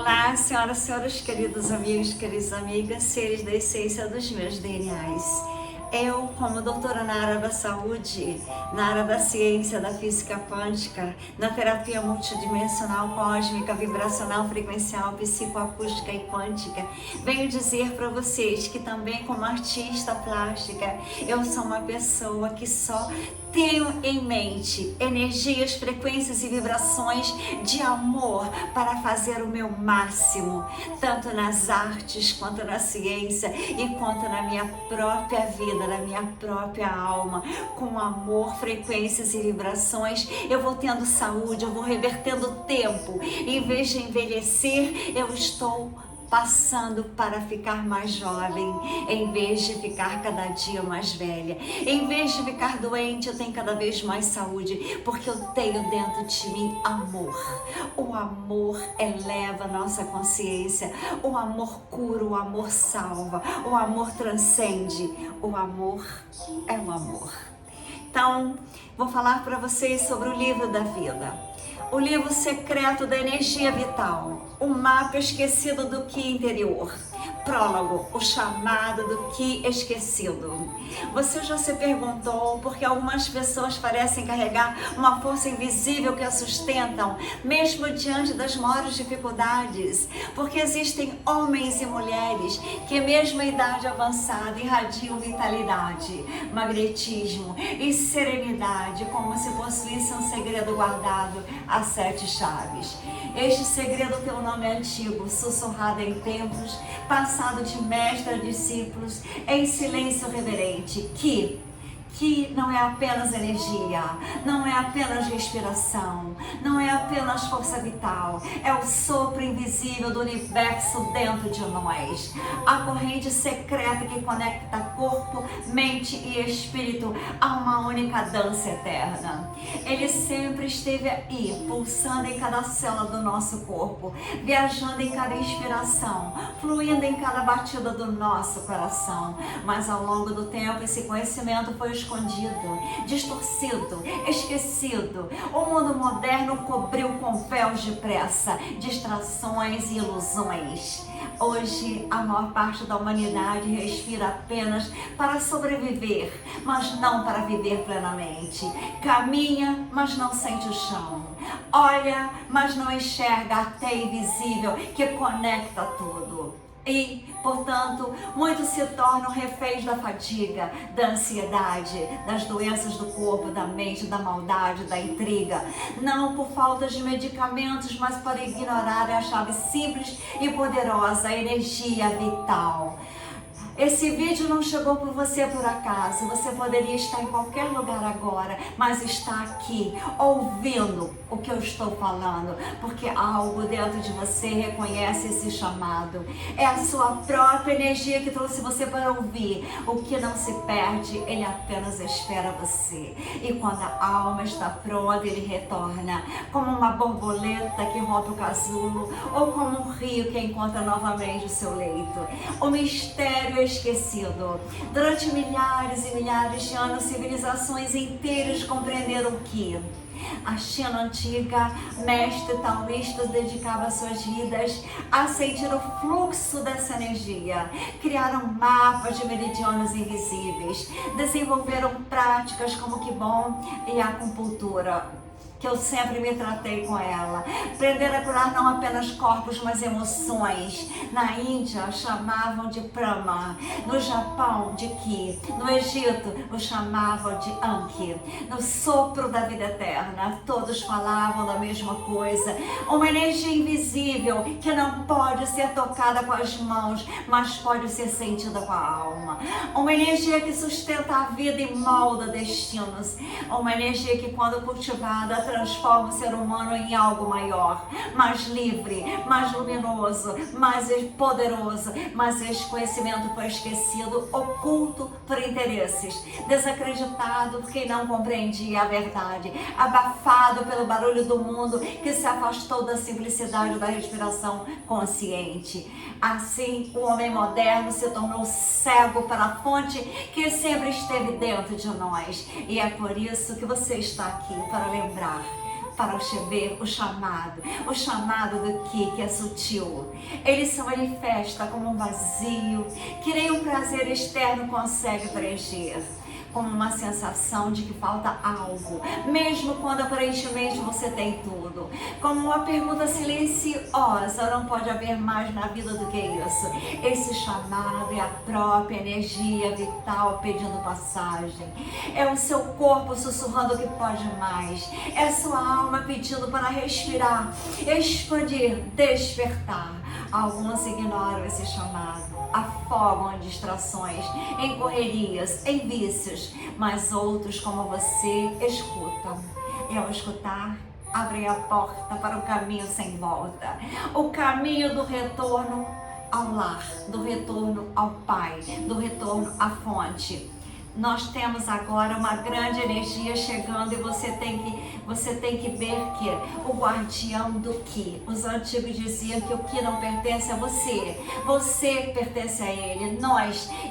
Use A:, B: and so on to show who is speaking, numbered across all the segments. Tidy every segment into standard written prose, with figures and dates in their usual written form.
A: Olá, senhoras e senhores, queridos amigos, queridas amigas, seres da essência dos meus DNAs. Eu, como doutora na área da saúde, na área da ciência, da física quântica, na terapia multidimensional, cósmica, vibracional, frequencial, psicoacústica e quântica, venho dizer para vocês que também como artista plástica, eu sou uma pessoa que só tenho em mente energias, frequências e vibrações de amor para fazer o meu máximo, tanto nas artes, quanto na ciência e quanto na minha própria vida, na minha própria alma. Com amor, frequências e vibrações, eu vou tendo saúde, eu vou revertendo o tempo. Em vez de envelhecer, eu estou passando para ficar mais jovem, em vez de ficar cada dia mais velha. Em vez de ficar doente, eu tenho cada vez mais saúde, porque eu tenho dentro de mim amor. O amor eleva a nossa consciência, o amor cura, o amor salva, o amor transcende, o amor é o amor. Então, vou falar para vocês sobre o livro da vida. O livro secreto da energia vital, o mapa esquecido do Ki interior. Prólogo, o chamado do Ki esquecido. Você já se perguntou por que algumas pessoas parecem carregar uma força invisível que a sustentam, mesmo diante das maiores dificuldades? Porque existem homens e mulheres que, mesmo em idade avançada, irradiam vitalidade, magnetismo e serenidade, como se possuíssem um segredo guardado a 7 chaves. Este segredo tem um nome antigo, sussurrado em tempos, passado de mestre a discípulos, em silêncio reverente, que não é apenas energia, não é apenas respiração, não é apenas força vital, é o sopro invisível do universo dentro de nós, a corrente secreta que conecta corpo, mente e espírito a uma única dança eterna. Ele sempre esteve aí, pulsando em cada célula do nosso corpo, viajando em cada inspiração, fluindo em cada batida do nosso coração, mas ao longo do tempo esse conhecimento foi escondido, distorcido, esquecido. O mundo moderno cobriu com véus de pressa, distrações e ilusões. Hoje, a maior parte da humanidade respira apenas para sobreviver, mas não para viver plenamente. Caminha, mas não sente o chão. Olha, mas não enxerga a teia invisível que conecta tudo. E, portanto, muitos se tornam reféns da fadiga, da ansiedade, das doenças do corpo, da mente, da maldade, da intriga. Não por falta de medicamentos, mas para ignorar a chave simples e poderosa, a energia vital. Esse vídeo não chegou por você por acaso, você poderia estar em qualquer lugar agora, mas está aqui, ouvindo o que eu estou falando, porque algo dentro de você reconhece esse chamado. É a sua própria energia que trouxe você para ouvir. O que não se perde, ele apenas espera você. E quando a alma está pronta, ele retorna, como uma borboleta que rompe o casulo, ou como um rio que encontra novamente o seu leito. O mistério esquecido. Durante milhares e milhares de anos, civilizações inteiras compreenderam que a China antiga, mestre taoísta, dedicava suas vidas a sentir o fluxo dessa energia. Criaram mapas de meridianos invisíveis, desenvolveram práticas como Qigong e acupuntura, que eu sempre me tratei com ela. Aprenderam a curar não apenas corpos, mas emoções. Na Índia, chamavam de Prama. No Japão, de Ki. No Egito, o chamavam de Anki. No sopro da vida eterna, todos falavam da mesma coisa. Uma energia invisível que não pode ser tocada com as mãos, mas pode ser sentida com a alma. Uma energia que sustenta a vida e molda destinos. Uma energia que, quando cultivada, transforma o ser humano em algo maior, mais livre, mais luminoso, mais poderoso. Mas esse conhecimento foi esquecido, oculto por interesses, desacreditado por quem não compreendia a verdade, abafado pelo barulho do mundo que se afastou da simplicidade da respiração consciente. Assim, o homem moderno se tornou cego para a fonte que sempre esteve dentro de nós. E é por isso que você está aqui, para lembrar. para ver o chamado do que é sutil. Ele se manifesta como um vazio que nem um prazer externo consegue preencher, como uma sensação de que falta algo, mesmo quando aparentemente você tem tudo. Como uma pergunta silenciosa, não pode haver mais na vida do que isso. Esse chamado é a própria energia vital pedindo passagem. É o seu corpo sussurrando que pode mais. É sua alma pedindo para respirar, expandir, despertar. Alguns ignoram esse chamado, afogam em distrações, em correrias, em vícios, mas outros, como você, escutam. E ao escutar, abrem a porta para um caminho sem volta, o caminho do retorno ao lar, do retorno ao Pai, do retorno à fonte. Nós temos agora uma grande energia chegando e você tem que ver que o guardião do que. Os antigos diziam que o que não pertence a você, você pertence a ele.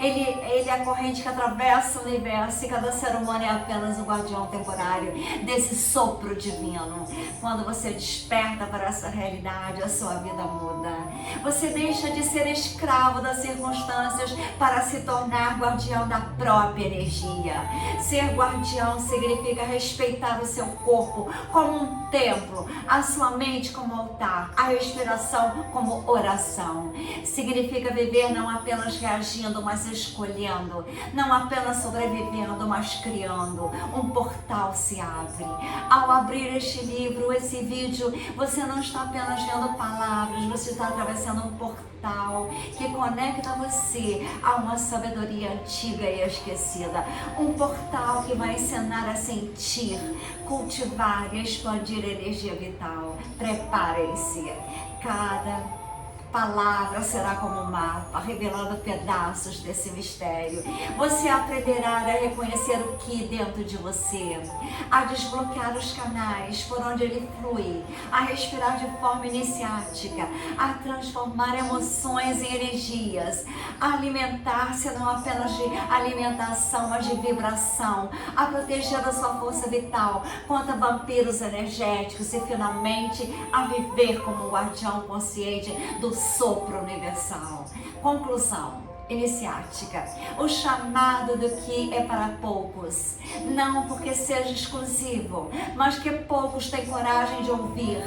A: Ele é a corrente que atravessa o universo e cada ser humano é apenas o guardião temporário desse sopro divino. Quando você desperta para essa realidade, a sua vida muda. Você deixa de ser escravo das circunstâncias para se tornar guardião da própria energia. Ser guardião significa respeitar o seu corpo como um templo, a sua mente como altar, a respiração como oração. Significa viver não apenas reagindo, mas escolhendo, não apenas sobrevivendo, mas criando. Um portal se abre. Ao abrir este livro, esse vídeo, você não está apenas vendo palavras, você está atravessando um portal que conecta você a uma sabedoria antiga e esquecida. Um portal que vai ensinar a sentir, cultivar e expandir a energia vital. Preparem-se. Cada palavra será como um mapa, revelando pedaços desse mistério. Você aprenderá a reconhecer o que dentro de você, a desbloquear os canais por onde ele flui, a respirar de forma iniciática, a transformar emoções em energias, a alimentar-se não apenas de alimentação, mas de vibração, a proteger a sua força vital contra vampiros energéticos e finalmente a viver como um guardião consciente do sopro universal. Conclusão iniciática. O chamado do que é para poucos, não porque seja exclusivo, mas que poucos têm coragem de ouvir.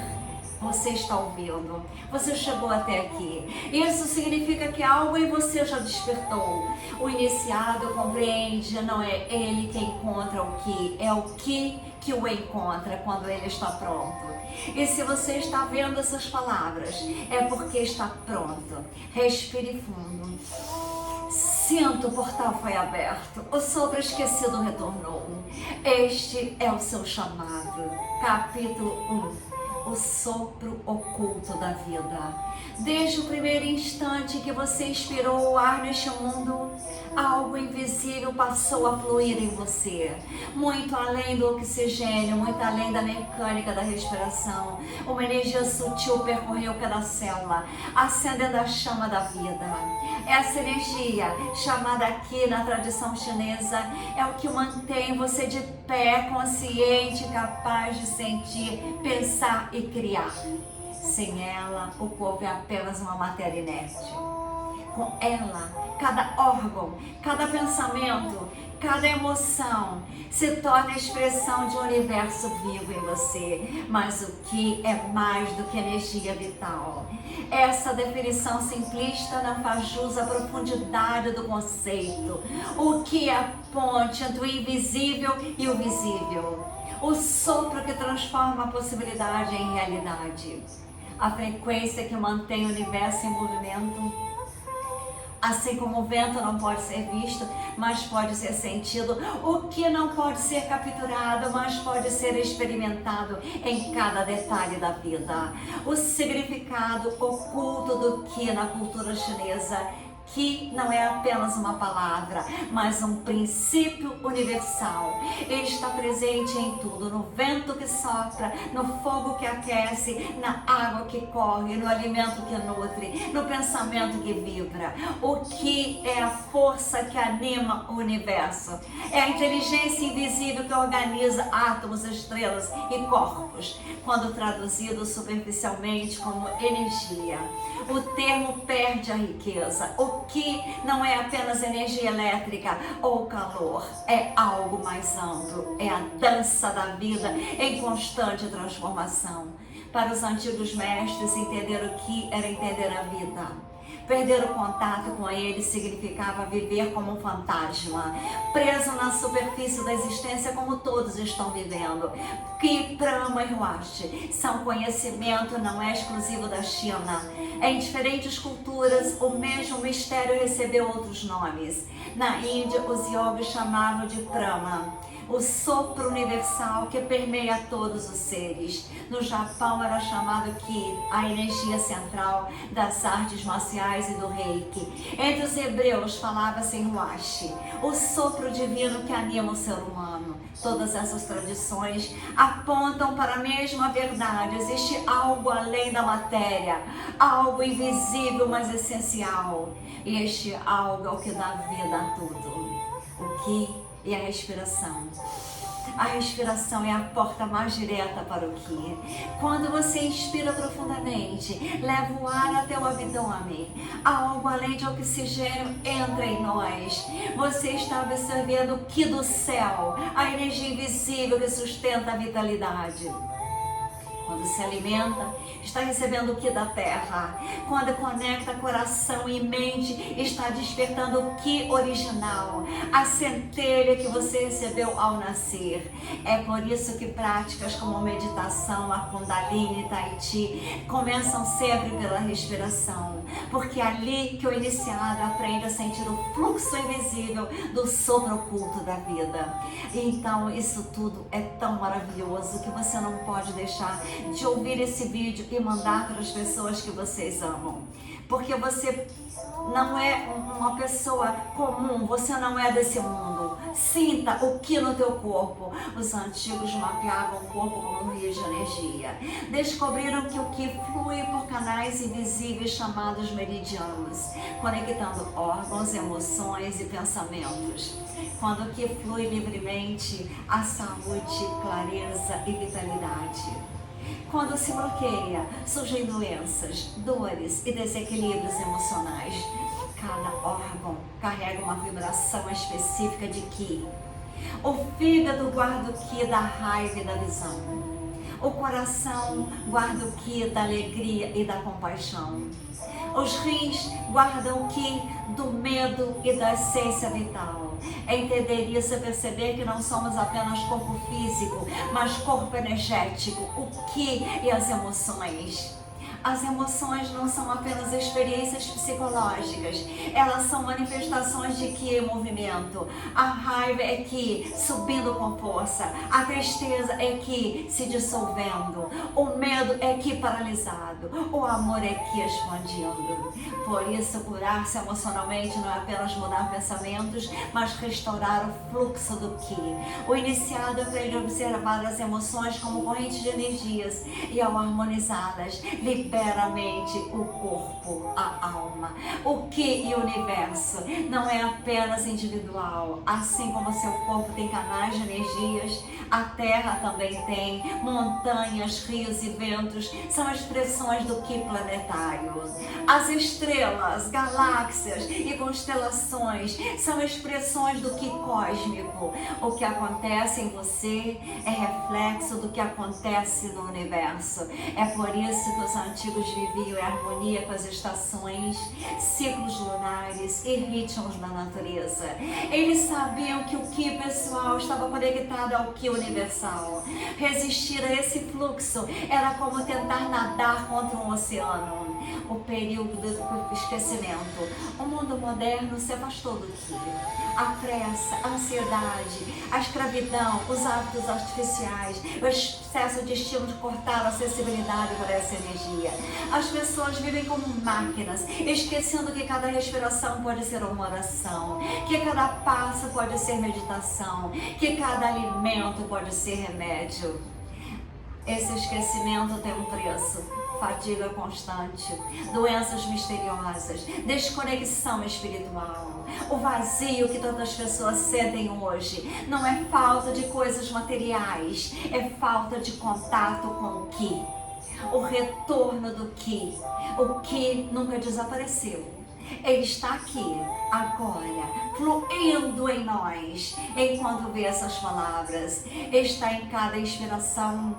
A: Você está ouvindo, você chegou até aqui. Isso significa que algo em você já despertou. O iniciado compreende, não é ele que encontra o que, é o que o encontra quando ele está pronto. E se você está vendo essas palavras, é porque está pronto. Respire fundo. Sinta, o portal foi aberto, o sopro esquecido retornou. Este é o seu chamado. Capítulo 1. O sopro oculto da vida. Desde o primeiro instante que você inspirou o ar neste mundo, algo invisível passou a fluir em você. Muito além do oxigênio, muito além da mecânica da respiração. Uma energia sutil percorreu cada célula, acendendo a chama da vida. Essa energia, chamada aqui na tradição chinesa, é o que mantém você de pé, consciente, capaz de sentir, pensar e criar. Sem ela, o corpo é apenas uma matéria inerte. Com ela, cada órgão, cada pensamento, cada emoção se torna a expressão de um universo vivo em você. Mas o que é mais do que energia vital? Essa definição simplista não faz jus à profundidade do conceito. O que é a ponte entre o invisível e o visível? O sopro que transforma a possibilidade em realidade. A frequência que mantém o universo em movimento. Assim como o vento não pode ser visto, mas pode ser sentido. O que não pode ser capturado, mas pode ser experimentado em cada detalhe da vida. O significado oculto do que na cultura chinesa Ki não é apenas uma palavra, mas um princípio universal. Ele está presente em tudo, no vento que sopra, no fogo que aquece, na água que corre, no alimento que nutre, no pensamento que vibra. O Ki é a força que anima o universo. É a inteligência invisível que organiza átomos, estrelas e corpos, quando traduzido superficialmente como energia. O termo perde a riqueza. O Ki não é apenas energia elétrica ou calor, é algo mais amplo, é a dança da vida em constante transformação. Para os antigos mestres, entender o Ki era entender a vida. Perder o contato com ele significava viver como um fantasma, preso na superfície da existência como todos estão vivendo. Ki, Prama e Huashi são conhecimento, não é exclusivo da China. Em diferentes culturas, o mesmo mistério recebeu outros nomes. Na Índia, os yogis chamavam de Prama, o sopro universal que permeia todos os seres. No Japão era chamado Ki, a energia central das artes marciais e do Reiki. Entre os hebreus falava-se em Huashi, o sopro divino que anima o ser humano. Todas essas tradições apontam para a mesma verdade. Existe algo além da matéria, algo invisível, mas essencial. E este algo é o que dá vida a tudo. O Ki e a respiração. A respiração é a porta mais direta para o Ki. Quando você inspira profundamente, leva o ar até o abdômen. Algo além de oxigênio entra em nós. Você está absorvendo o Ki do céu, a energia invisível que sustenta a vitalidade. Quando se alimenta, está recebendo o Ki da terra. Quando conecta coração e mente, está despertando o Ki original, a centelha que você recebeu ao nascer. É por isso que práticas como meditação, a Kundalini e Tai Chi começam sempre pela respiração, porque é ali que o iniciado aprende a sentir o fluxo invisível do sopro oculto da vida. Então, isso tudo é tão maravilhoso que você não pode deixar de ouvir esse vídeo e mandar para as pessoas que vocês amam. Porque você não é uma pessoa comum, você não é desse mundo. Sinta o Ki no teu corpo. Os antigos mapeavam o corpo como um rio de energia. Descobriram que o Ki flui por canais invisíveis chamados meridianos, conectando órgãos, emoções e pensamentos. Quando o Ki flui livremente, há saúde, clareza e vitalidade. Quando se bloqueia, surgem doenças, dores e desequilíbrios emocionais. Cada órgão carrega uma vibração específica de Ki. O fígado guarda o Ki da raiva e da visão. O coração guarda o Ki da alegria e da compaixão. Os rins guardam o Ki do medo e da essência vital. Entender isso é perceber que não somos apenas corpo físico, mas corpo energético, o Ki e as emoções. As emoções não são apenas experiências psicológicas, elas são manifestações de Ki em movimento. A raiva é Ki subindo com força, a tristeza é Ki se dissolvendo, o medo é Ki paralisado, o amor é Ki expandindo. Por isso, curar-se emocionalmente não é apenas mudar pensamentos, mas restaurar o fluxo do Ki. O iniciado aprende a observar as emoções como correntes de energias e, ao harmonizá-las, libera a mente, o corpo, a alma. O Ki e o universo não é apenas individual. Assim como seu corpo tem canais de energias, a Terra também tem. Montanhas, rios e ventos são expressões do Ki planetário. As estrelas, galáxias e constelações são expressões do Ki cósmico. O que acontece em você é reflexo do que acontece no universo. É por isso que os antigos viviam em harmonia com as estações, ciclos lunares e ritmos da natureza. Eles sabiam que o Ki pessoal estava conectado ao Ki universal. Resistir a esse fluxo era como tentar nadar contra um oceano. o período do esquecimento. O mundo moderno se afastou do Ki. A pressa, a ansiedade, a escravidão, os hábitos artificiais, o excesso de estímulos cortaram a sensibilidade por essa energia. As pessoas vivem como máquinas, esquecendo que cada respiração pode ser uma oração, que cada passo pode ser meditação, que cada alimento pode ser remédio. Esse esquecimento tem um preço: fadiga constante, doenças misteriosas, desconexão espiritual. O vazio que tantas pessoas sentem hoje não é falta de coisas materiais, é falta de contato com o Ki. O retorno do Ki. O Ki nunca desapareceu. Ele está aqui, agora, fluindo em nós, enquanto vê essas palavras. Está em cada inspiração,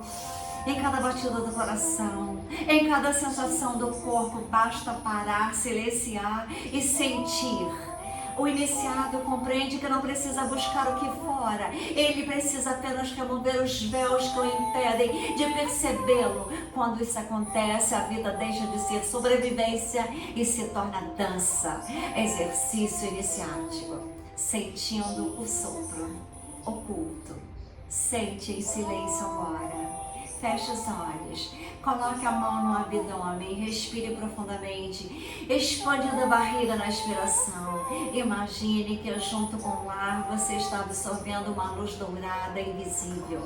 A: em cada batida do coração, em cada sensação do corpo. Basta parar, silenciar e sentir. O iniciado compreende que não precisa buscar o que fora. Ele precisa apenas remover os véus que o impedem de percebê-lo. Quando isso acontece, a vida deixa de ser sobrevivência e se torna dança, exercício iniciático. Sentindo o sopro oculto. Sente em silêncio agora. Feche os olhos, coloque a mão no abdômen, respire profundamente, expandindo a barriga na expiração. Imagine que junto com o ar você está absorvendo uma luz dourada invisível.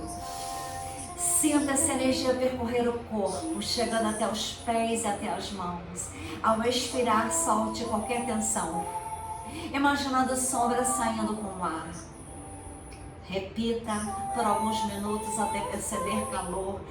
A: Sinta essa energia percorrer o corpo, chegando até os pés e até as mãos. Ao expirar, solte qualquer tensão, imaginando sombras saindo com o ar. Repita por alguns minutos até perceber calor,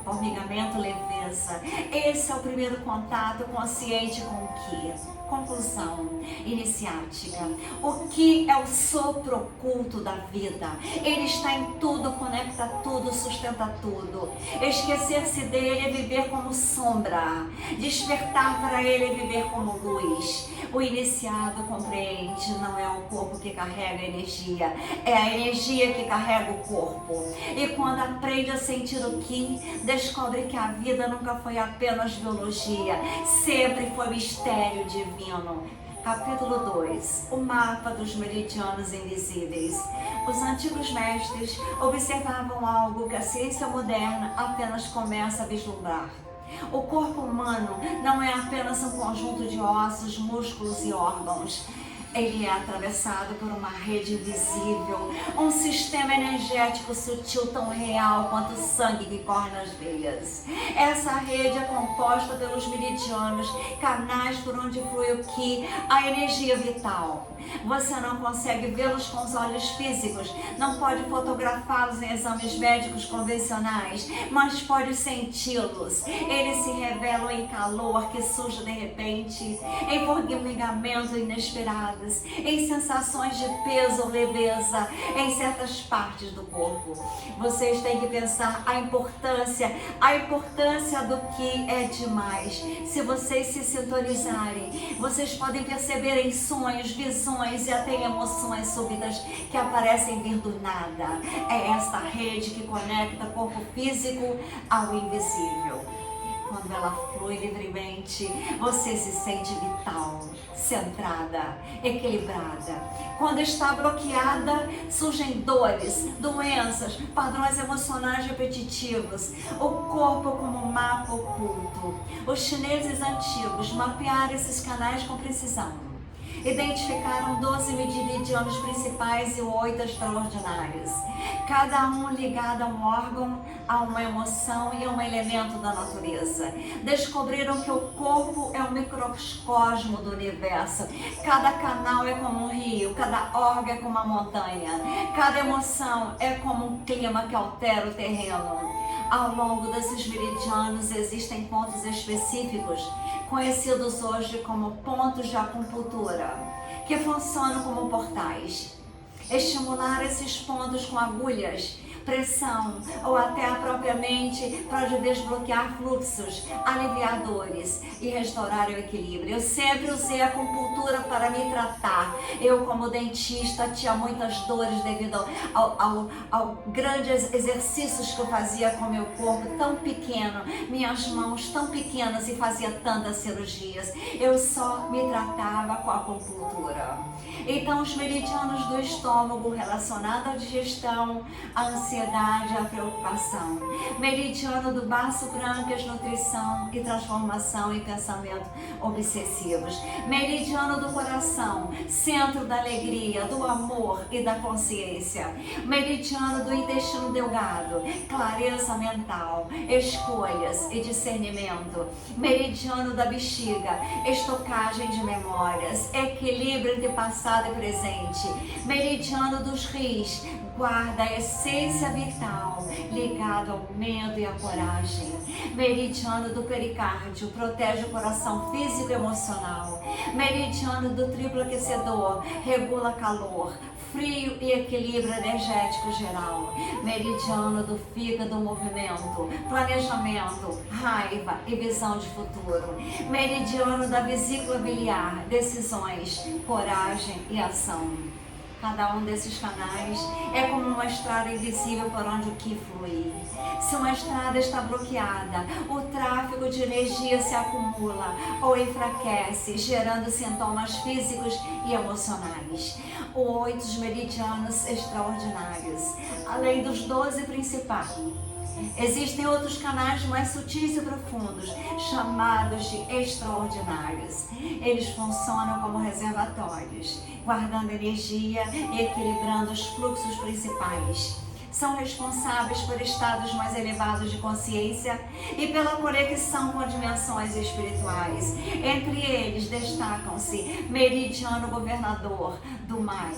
A: formigamento, leveza. Esse é o primeiro contato consciente com o Ki. Conclusão iniciática. O Ki é o sopro oculto da vida. Ele está em tudo, conecta tudo, sustenta tudo. Esquecer-se dele é viver como sombra. Despertar para ele é viver como luz. O iniciado compreende, não é o corpo que carrega a energia, é a energia que carrega o corpo. E quando aprende a sentir o Ki, descobre que a vida nunca foi apenas biologia, sempre foi mistério divino. Capítulo 2. O mapa dos meridianos invisíveis. Os antigos mestres observavam algo que a ciência moderna apenas começa a vislumbrar. O corpo humano não é apenas um conjunto de ossos, músculos e órgãos. Ele é atravessado por uma rede invisível, um sistema energético sutil tão real quanto o sangue que corre nas veias. Essa rede é composta pelos meridianos, canais por onde flui o Ki, a energia vital. Você não consegue vê-los com os olhos físicos, não pode fotografá-los em exames médicos convencionais, mas pode senti-los. Eles se revelam em calor que surge de repente, em formigamento inesperado, em sensações de peso ou leveza em certas partes do corpo. Vocês têm que pensar a importância do Ki é demais. Se vocês se sintonizarem, vocês podem perceber em sonhos, visões e até emoções súbitas que aparecem vir do nada. É esta rede que conecta o corpo físico ao invisível. Quando ela flui livremente, você se sente vital, centrada, equilibrada. Quando está bloqueada, surgem dores, doenças, padrões emocionais repetitivos. O corpo como um mapa oculto. Os chineses antigos mapearam esses canais com precisão. Identificaram 12 meridianos principais e 8 extraordinários, cada um ligado a um órgão, a uma emoção e a um elemento da natureza. Descobriram que o corpo é um microcosmo do universo. Cada canal é como um rio, cada órgão é como uma montanha, cada emoção é como um clima que altera o terreno. Ao longo desses meridianos existem pontos específicos, conhecidos hoje como pontos de acupuntura, que funcionam como portais. Estimular esses pontos com agulhas pressão ou até a própria mente pode desbloquear fluxos, aliviar dores e restaurar o equilíbrio. Eu sempre usei a acupuntura para me tratar. Eu, como dentista, tinha muitas dores devido ao grandes exercícios que eu fazia com meu corpo tão pequeno, minhas mãos tão pequenas e fazia tantas cirurgias. Eu só me tratava com a acupuntura. Então, os meridianos do estômago relacionados à digestão, à ansiedade, à preocupação. Meridiano do baço brâncreas, nutrição e transformação em pensamentos obsessivos. Meridiano do coração, centro da alegria, do amor e da consciência. Meridiano do intestino delgado, clareza mental, escolhas e discernimento. Meridiano da bexiga, estocagem de memórias, equilíbrio entre passado e presente. Meridiano dos rins, guarda a essência vital, ligado ao medo e à coragem. Meridiano do pericárdio, protege o coração físico e emocional. Meridiano do triplo aquecedor, regula calor, frio e equilíbrio energético geral. Meridiano do fígado, movimento, planejamento, raiva e visão de futuro. Meridiano da vesícula biliar, decisões, coragem e ação. Cada um desses canais é como uma estrada invisível por onde o Ki flui. Se uma estrada está bloqueada, o tráfego de energia se acumula ou enfraquece, gerando sintomas físicos e emocionais. 8 meridianos extraordinários, além dos 12 principais. Existem outros canais mais sutis e profundos, chamados de extraordinários. Eles funcionam como reservatórios, guardando energia e equilibrando os fluxos principais. São responsáveis por estados mais elevados de consciência e pela conexão com dimensões espirituais. Entre eles destacam-se Meridiano Governador do Mai,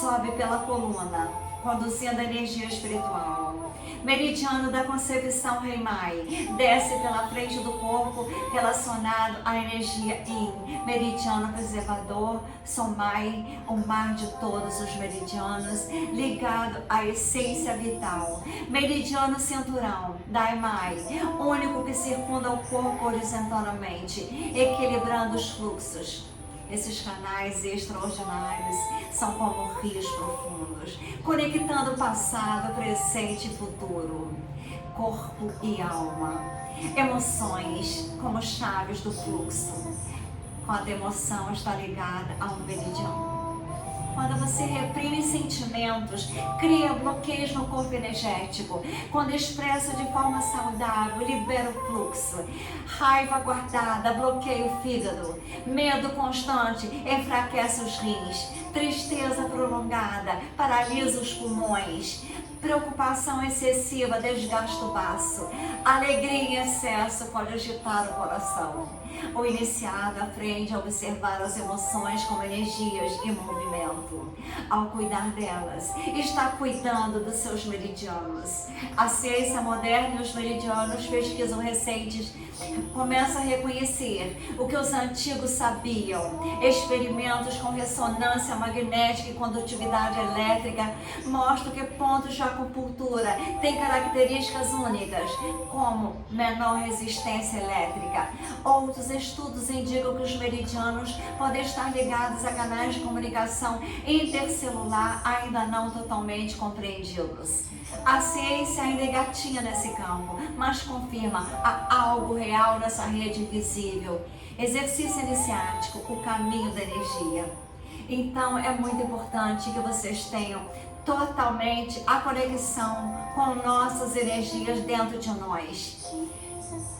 A: sobe pela coluna, conduzindo a energia espiritual. Meridiano da Concepção Rei Mai, desce pela frente do corpo, relacionado à energia Yin. Meridiano Preservador, Somai, o mar de todos os meridianos, ligado à essência vital. Meridiano Cinturão, Dai Mai, único que circunda o corpo horizontalmente, equilibrando os fluxos. Esses canais extraordinários são como rios profundos, conectando passado, presente e futuro, corpo e alma. Emoções como chaves do fluxo. Quando a emoção está ligada a um meridiano. Quando você reprime sentimentos, cria bloqueios no corpo energético. Quando expressa de forma saudável, libera o fluxo. Raiva guardada bloqueia o fígado. Medo constante enfraquece os rins. Tristeza prolongada paralisa os pulmões. Preocupação excessiva desgasta o baço. Alegria em excesso pode agitar o coração. O iniciado aprende a observar as emoções como energias e movimento. Ao cuidar delas, está cuidando dos seus meridianos. A ciência moderna e os meridianos pesquisam recentes começa a reconhecer o que os antigos sabiam. Experimentos com ressonância magnética e condutividade elétrica mostram que pontos de acupuntura têm características únicas, como menor resistência elétrica. Outros estudos indicam que os meridianos podem estar ligados a canais de comunicação intercelular ainda não totalmente compreendidos. A ciência ainda é gatinha nesse campo, mas confirma há algo real nessa rede invisível. Exercício iniciático, o caminho da energia. Então é muito importante que vocês tenham totalmente a conexão com nossas energias dentro de nós.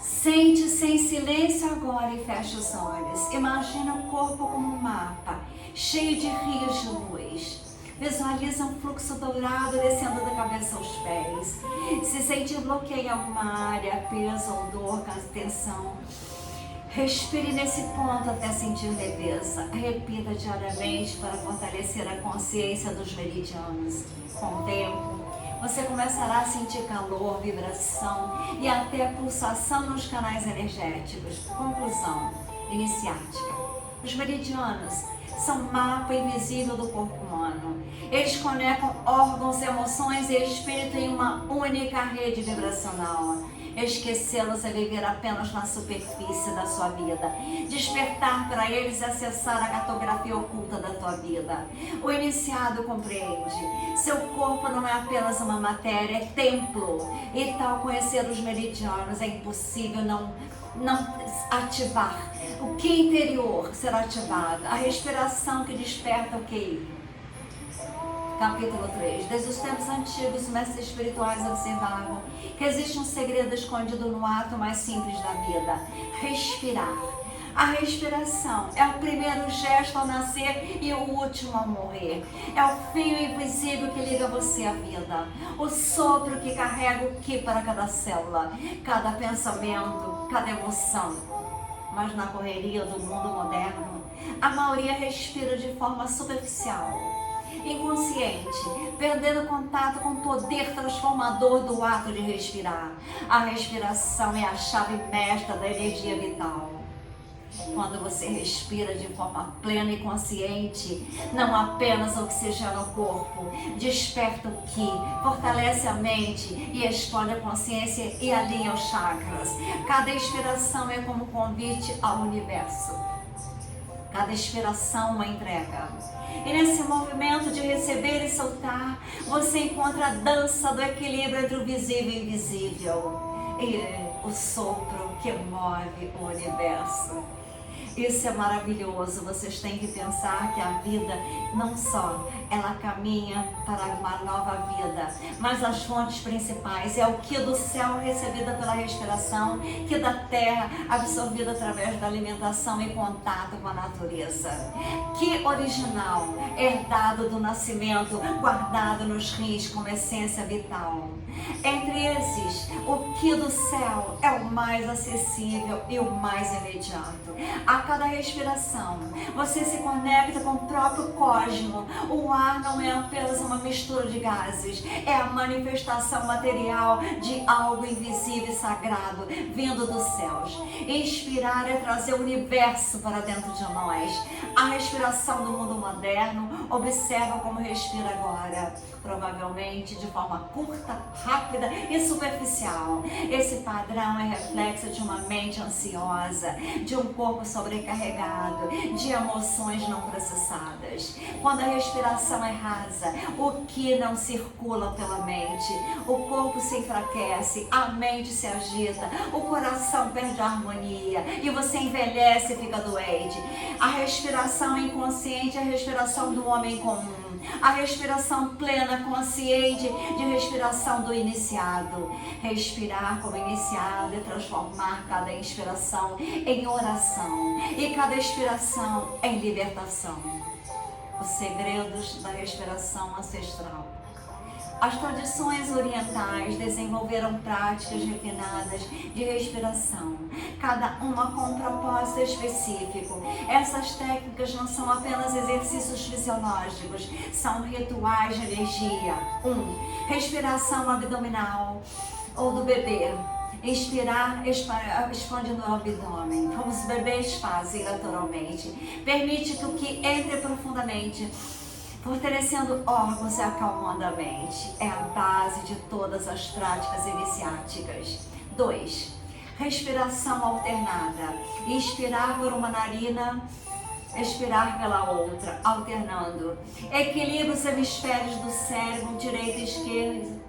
A: Sente-se em silêncio agora e feche os olhos. Imagina o corpo como um mapa, cheio de rios de luz. Visualiza um fluxo dourado descendo da cabeça aos pés. Se sentir bloqueio em alguma área, peso ou dor, tensão, respire nesse ponto até sentir leveza. Repita diariamente para fortalecer a consciência dos meridianos. Com o tempo, você começará a sentir calor, vibração e até pulsação nos canais energéticos. Conclusão iniciática. Os meridianos são mapa invisível do corpo humano. Eles conectam órgãos, emoções e espírito em uma única rede vibracional. Esquecê-los é viver apenas na superfície da sua vida. Despertar para eles e acessar a cartografia oculta da tua vida. O iniciado compreende. Seu corpo não é apenas uma matéria, é templo. E tal conhecer os meridianos é impossível não ativar. O que interior será ativado? A respiração que desperta o que? Capítulo 3. Desde os tempos antigos, os mestres espirituais observavam que existe um segredo escondido no ato mais simples da vida: respirar. A respiração é o primeiro gesto ao nascer e o último ao morrer. É o fio invisível que liga você à vida. O sopro que carrega o ki para cada célula, cada pensamento, cada emoção. Mas na correria do mundo moderno, a maioria respira de forma superficial, inconsciente, perdendo contato com o poder transformador do ato de respirar. A respiração é a chave mestra da energia vital. Quando você respira de forma plena e consciente, não apenas oxigena o corpo, desperta o ki, fortalece a mente e expande a consciência e alinha os chakras. Cada inspiração é como um convite ao universo. Cada inspiração uma entrega. E nesse movimento de receber e soltar, você encontra a dança do equilíbrio entre o visível e o invisível. E o sopro que move o universo. Isso é maravilhoso. Vocês têm que pensar que a vida não só ela caminha para uma nova vida, mas as fontes principais é o que do céu recebida pela respiração, que da terra absorvida através da alimentação e contato com a natureza. Que original, herdado do nascimento, guardado nos rins como essência vital. Entre esses, o que do céu é o mais acessível e o mais imediato. A cada respiração, você se conecta com o próprio cosmo. O ar não é apenas uma mistura de gases, é a manifestação material de algo invisível e sagrado vindo dos céus. Inspirar é trazer o universo para dentro de nós. A respiração do mundo moderno, observa como respira agora, provavelmente de forma curta, rápida e superficial. Esse padrão é reflexo de uma mente ansiosa, de um corpo sobrecarregado, de emoções não processadas. Quando a respiração é rasa, o que não circula pela mente, o corpo se enfraquece, a mente se agita, o coração perde a harmonia e você envelhece e fica doente. A respiração inconsciente é a respiração do homem comum. A respiração plena, consciente de respiração do iniciado. Respirar como iniciado e transformar cada inspiração em oração e cada expiração em libertação. Os segredos da respiração ancestral. As tradições orientais desenvolveram práticas refinadas de respiração, cada uma com um propósito específico. Essas técnicas não são apenas exercícios fisiológicos, são rituais de energia. 1. Respiração abdominal ou do bebê. Inspirar expandindo o abdômen, como os bebês fazem naturalmente. Permite que o ki entre profundamente, fortalecendo órgãos e acalmando a mente. É a base de todas as práticas iniciáticas. 2. Respiração alternada. Inspirar por uma narina, expirar pela outra, alternando. Equilibra os hemisférios do cérebro, direito e esquerdo.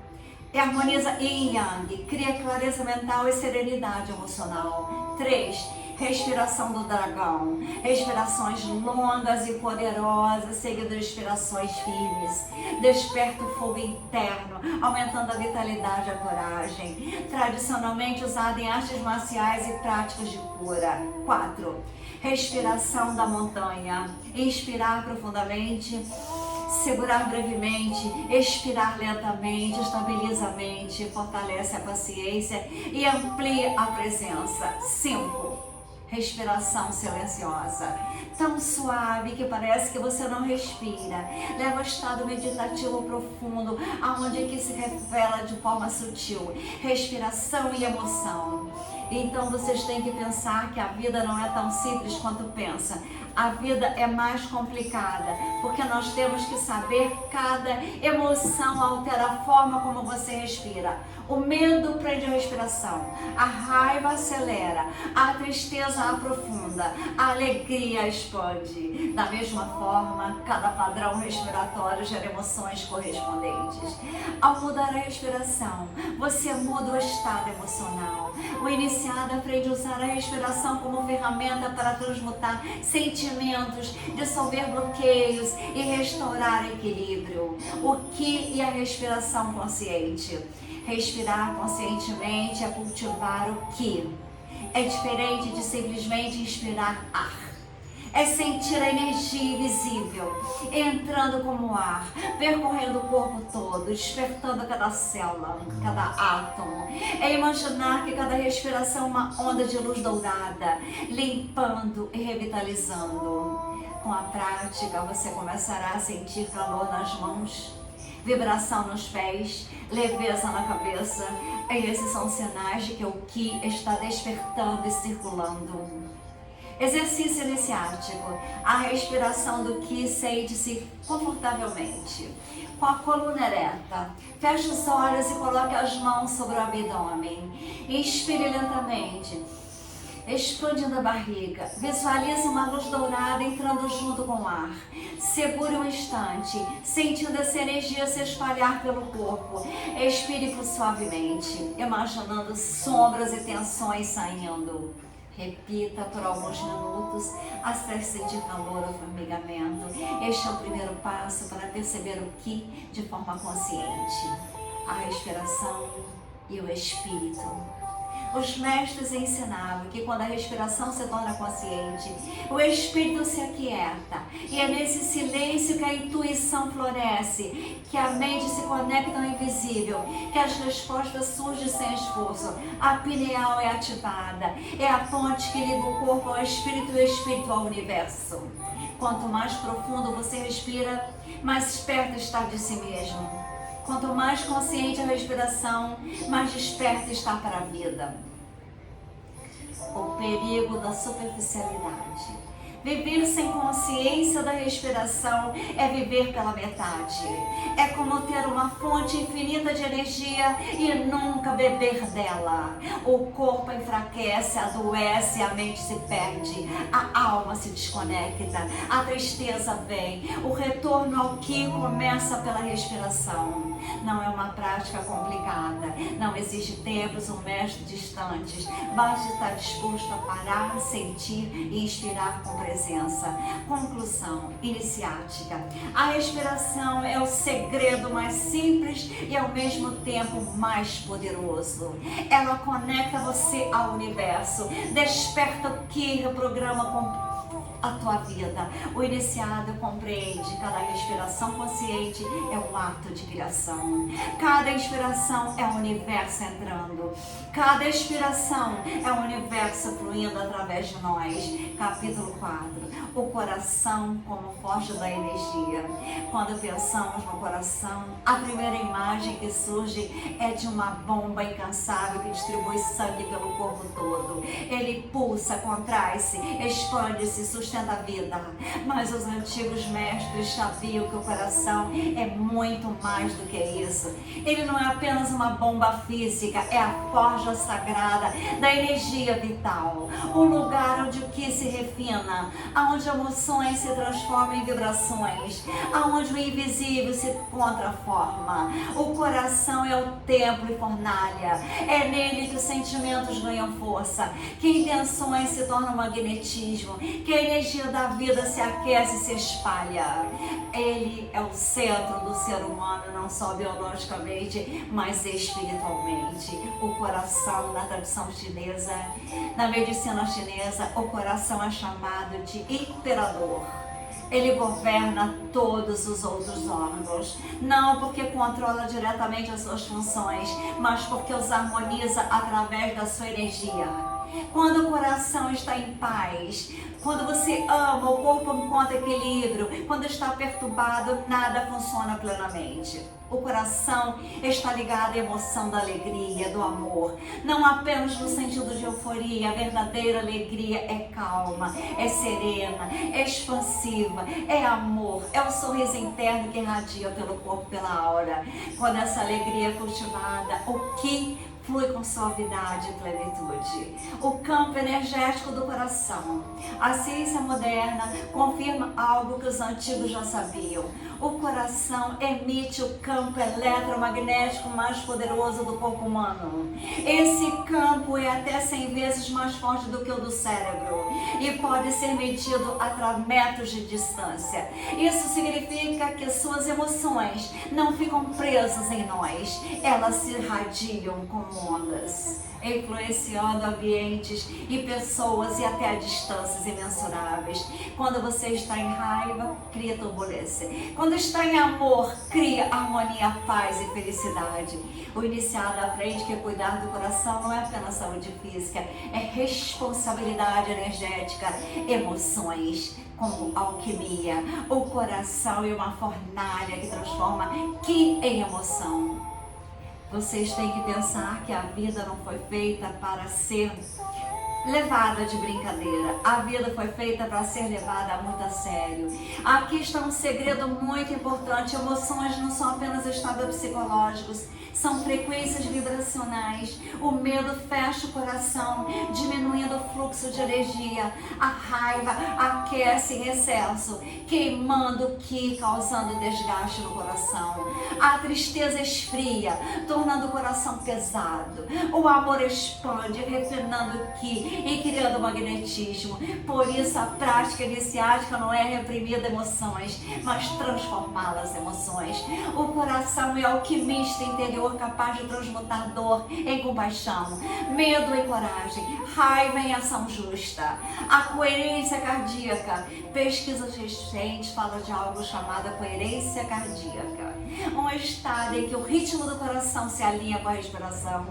A: E harmoniza yin e yang, cria clareza mental e serenidade emocional. 3. Respiração do dragão. Respirações longas e poderosas, seguidas de respirações firmes. Desperta o fogo interno, aumentando a vitalidade e a coragem. Tradicionalmente usada em artes marciais e práticas de cura. 4. Respiração da montanha. Inspirar profundamente, segurar brevemente, expirar lentamente, estabiliza a mente, fortalece a paciência e amplia a presença. 5. Respiração silenciosa, tão suave que parece que você não respira. Leva ao estado meditativo profundo, aonde que se revela de forma sutil respiração e emoção. Então vocês têm que pensar que a vida não é tão simples quanto pensa. A vida é mais complicada, porque nós temos que saber cada emoção altera a forma como você respira. O medo prende a respiração, a raiva acelera, a tristeza aprofunda, a alegria expande. Da mesma forma, cada padrão respiratório gera emoções correspondentes. Ao mudar a respiração, você muda o estado emocional. O iniciado aprende a usar a respiração como ferramenta para transmutar sentimentos, dissolver bloqueios e restaurar equilíbrio. O Ki e a respiração consciente. Respirar conscientemente é cultivar o Ki. É diferente de simplesmente inspirar ar. É sentir a energia invisível entrando como ar, percorrendo o corpo todo, despertando cada célula, cada átomo. É imaginar que cada respiração é uma onda de luz dourada, limpando e revitalizando. Com a prática, você começará a sentir calor nas mãos, vibração nos pés, leveza na cabeça. E esses são sinais de que o Ki está despertando e circulando. Exercício iniciático. A respiração do Ki, sente-se confortavelmente, com a coluna ereta. Feche os olhos e coloque as mãos sobre o abdômen. Inspire lentamente, expandindo a barriga. Visualize uma luz dourada entrando junto com o ar. Segure um instante, sentindo essa energia se espalhar pelo corpo. Expire suavemente, imaginando sombras e tensões saindo. Repita por alguns minutos até sentir calor ou formigamento. Este é o primeiro passo para perceber o Ki de forma consciente. A respiração e o espírito. Os mestres ensinavam que quando a respiração se torna consciente, o espírito se aquieta. E é nesse silêncio que a intuição floresce, que a mente se conecta ao invisível, que as respostas surgem sem esforço. A pineal é ativada, é a ponte que liga o corpo ao espírito e o espírito ao universo. Quanto mais profundo você respira, mais perto está de si mesmo. Quanto mais consciente a respiração, mais desperto está para a vida. O perigo da superficialidade. Viver sem consciência da respiração é viver pela metade. É como ter uma fonte infinita de energia e nunca beber dela. O corpo enfraquece, adoece, a mente se perde, a alma se desconecta, a tristeza vem. O retorno ao Ki começa pela respiração. Não é uma prática complicada, não exige tempos ou mestres distantes. Basta estar disposto a parar, sentir e inspirar com presença. Conclusão iniciática. A respiração é o segredo mais simples e ao mesmo tempo mais poderoso. Ela conecta você ao universo, desperta o Ki, reprograma com a tua vida. O iniciado compreende que cada respiração consciente é um ato de criação. Cada inspiração é o universo entrando. Cada expiração é o universo fluindo através de nós. Capítulo 4. O coração como fonte da energia. Quando pensamos no coração, a primeira imagem que surge é de uma bomba incansável que distribui sangue pelo corpo todo. Ele pulsa, contrai-se, expande-se, sustenta a vida. Mas os antigos mestres sabiam que o coração é muito mais do que isso. Ele não é apenas uma bomba física, é a forja sagrada da energia vital. Um lugar onde o Ki se refina, onde emoções se transformam em vibrações, onde o invisível se encontra forma. O coração é o templo e fornalha. É nele que os sentimentos ganham força, que intenções se tornam magnetismo, que a energia da vida se aquece e se espalha. Ele é o centro do ser humano, não só biologicamente, mas espiritualmente. O coração, na tradição chinesa, na medicina chinesa, o coração é chamado de imperador. Ele governa todos os outros órgãos, não porque controla diretamente as suas funções, mas porque os harmoniza através da sua energia.
B: Quando o coração está em paz, quando você ama, o corpo encontra equilíbrio. Quando está perturbado, nada funciona plenamente. O coração está ligado à emoção da alegria, do amor. Não apenas no sentido de euforia. A verdadeira alegria é calma, é serena, é expansiva, é amor. É o sorriso interno que irradia pelo corpo, pela aura. Quando essa alegria é cultivada, o que flui com suavidade e plenitude. O campo energético do coração. A ciência moderna confirma algo que os antigos já sabiam. O coração emite o campo eletromagnético mais poderoso do corpo humano. Esse campo é até 100 vezes mais forte do que o do cérebro e pode ser medido a metros de distância. Isso significa que suas emoções não ficam presas em nós, elas se irradiam como ondas, influenciando ambientes e pessoas e até a distâncias imensuráveis. Quando você está em raiva, cria turbulência. Quando está em amor, cria harmonia, paz e felicidade. O iniciado aprende que cuidar do coração não é apenas saúde física, é responsabilidade energética, emoções, como alquimia. O coração é uma fornalha que transforma Ki em emoção. Vocês têm que pensar que a vida não foi feita para ser levada de brincadeira. A vida foi feita para ser levada muito a sério. Aqui está um segredo muito importante. Emoções não são apenas estados psicológicos, são frequências vibracionais. O medo fecha o coração, diminuindo o fluxo de energia. A raiva aquece em excesso, queimando o Ki, causando desgaste no coração. A tristeza esfria, tornando o coração pesado. O amor expande, refinando o Ki e criando magnetismo. Por isso a prática iniciática não é reprimir emoções, mas transformá-las em emoções. O coração é alquimista interior capaz de transmutar dor em compaixão, medo em coragem, raiva em ação justa. A coerência cardíaca. Pesquisas recentes falam de algo chamado coerência cardíaca. Um estado em que o ritmo do coração se alinha com a respiração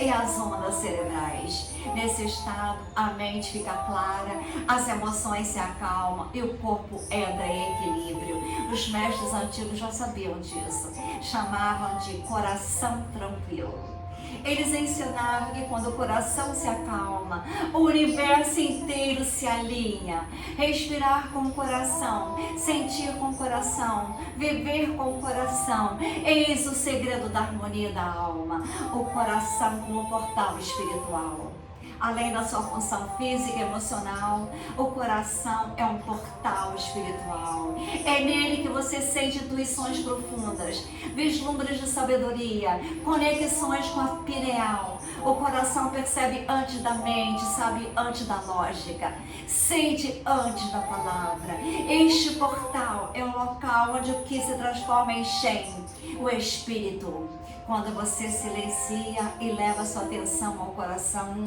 B: e as ondas cerebrais. Nesse estado, a mente fica clara, as emoções se acalmam e o corpo entra em equilíbrio. Os mestres antigos já sabiam disso. Chamavam de coração tranquilo. Eles ensinavam que quando o coração se acalma, o universo inteiro se alinha. Respirar com o coração, sentir com o coração, viver com o coração. Eis o segredo da harmonia da alma. O coração como portal espiritual. Além da sua função física e emocional, o coração é um portal espiritual. É nele que você sente intuições profundas, vislumbres de sabedoria, conexões com a pineal. O coração percebe antes da mente, sabe antes da lógica, sente antes da palavra. Este portal é o local onde o Ki se transforma em Shen, o espírito. Quando você silencia e leva sua atenção ao coração,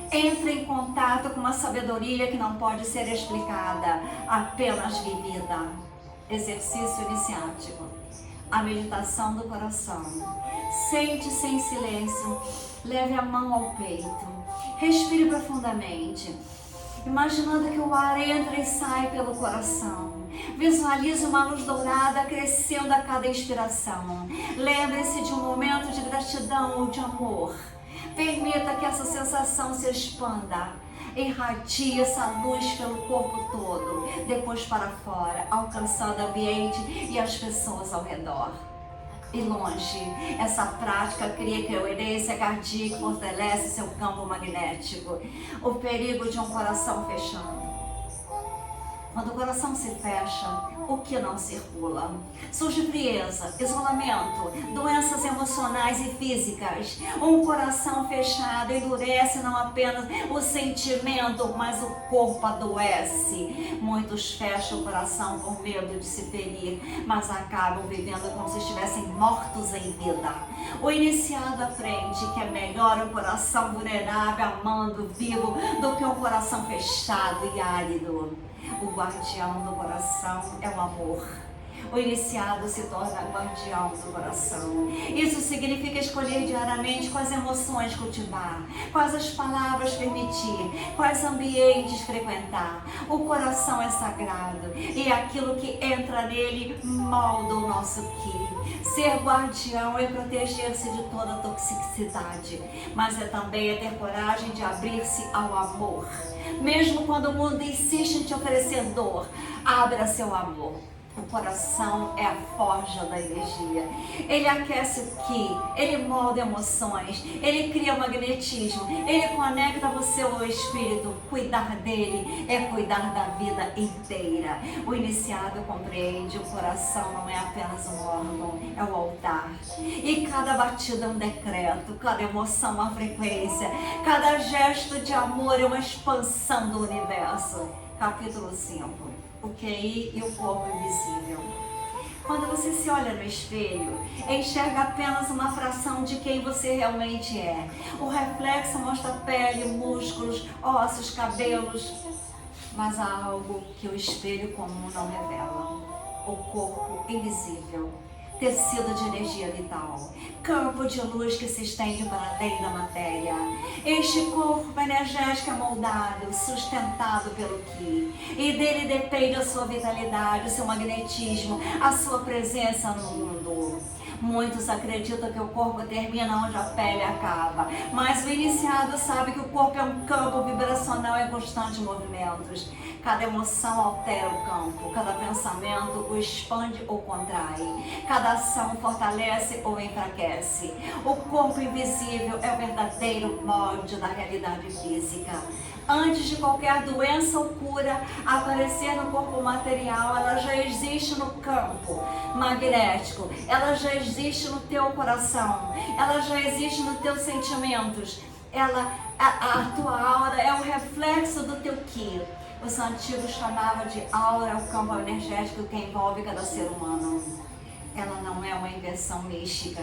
B: entra em contato com uma sabedoria que não pode ser explicada, apenas vivida. Exercício iniciático. A meditação do coração. Sente-se em silêncio, leve a mão ao peito, respire profundamente, imaginando que o ar entra e sai pelo coração. Visualize uma luz dourada crescendo a cada inspiração. Lembre-se de um momento de gratidão ou de amor. Permita que essa sensação se expanda. Irradie essa luz pelo corpo todo, depois para fora, alcançando o ambiente e as pessoas ao redor. E longe, essa prática cria coerência cardíaca e fortalece seu campo magnético. O perigo de um coração fechando. Quando o coração se fecha, o que não circula? Surge frieza, isolamento, doenças emocionais e físicas. Um coração fechado endurece não apenas o sentimento, mas o corpo adoece. Muitos fecham o coração por medo de se ferir, mas acabam vivendo como se estivessem mortos em vida. O iniciado aprende que é melhor um coração vulnerável, amando, vivo, do que um coração fechado e árido. O guardião do coração é o amor. O iniciado se torna guardião do coração. Isso significa escolher diariamente quais emoções cultivar, quais as palavras permitir, quais ambientes frequentar. O coração é sagrado e aquilo que entra nele molda o nosso ki. Ser guardião é proteger-se de toda toxicidade, mas é também ter coragem de abrir-se ao amor. Mesmo quando o mundo insiste em te oferecer dor, abra seu amor. O coração é a forja da energia. Ele aquece o ki, ele molda emoções, ele cria magnetismo, ele conecta você ao espírito. Cuidar dele é cuidar da vida inteira. O iniciado compreende, o coração não é apenas um órgão, é o altar. E cada batida é um decreto, cada emoção uma frequência, cada gesto de amor é uma expansão do universo. Capítulo 5. O QI e o corpo invisível. Quando você se olha no espelho, enxerga apenas uma fração de quem você realmente é. O reflexo mostra pele, músculos, ossos, cabelos. Mas há algo que o espelho comum não revela. O corpo invisível. Tecido de energia vital, campo de luz que se estende para além da matéria. Este corpo energético é moldado, sustentado pelo ki, e dele depende a sua vitalidade, o seu magnetismo, a sua presença no mundo. Muitos acreditam que o corpo termina onde a pele acaba, mas o iniciado sabe que o corpo é um campo vibracional em constantes movimentos. Cada emoção altera o campo, cada pensamento o expande ou contrai, cada ação fortalece ou enfraquece. O corpo invisível é o verdadeiro molde da realidade física. Antes de qualquer doença ou cura aparecer no corpo material, ela já existe no campo magnético, ela já existe no teu coração, ela já existe nos teus sentimentos. A tua aura é o reflexo do teu ki. Os antigos chamavam de aura o campo energético que envolve cada ser humano. Ela não é uma invenção mística,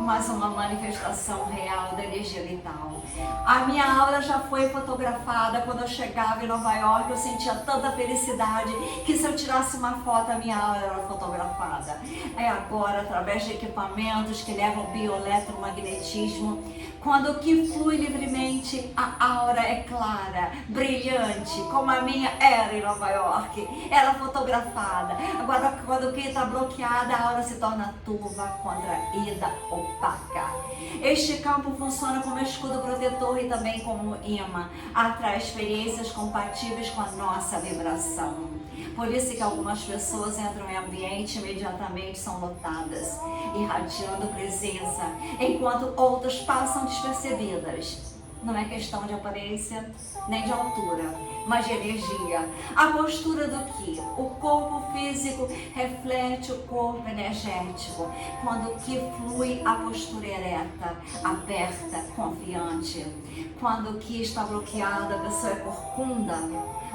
B: mas uma manifestação real da energia vital. A minha aura já foi fotografada. Quando eu chegava em Nova York, eu sentia tanta felicidade que se eu tirasse uma foto, a minha aura era fotografada. É agora, através de equipamentos que levam bioeletromagnetismo, quando o ki flui livremente, a aura é clara, brilhante, como a minha era em Nova York. Era fotografada. Agora, quando o ki está bloqueado, a aura se torna turva, contraída, opaca. Este campo funciona como escudo protetor e também como imã. Atrai experiências compatíveis com a nossa vibração. Por isso que algumas pessoas entram em ambiente e imediatamente são lotadas, irradiando presença, enquanto outras passam despercebidas. Não é questão de aparência, nem de altura, mas de energia. A postura do ki. O corpo físico reflete o corpo energético. Quando o ki flui, a postura é ereta, aberta, confiante. Quando o ki está bloqueado, a pessoa é corcunda.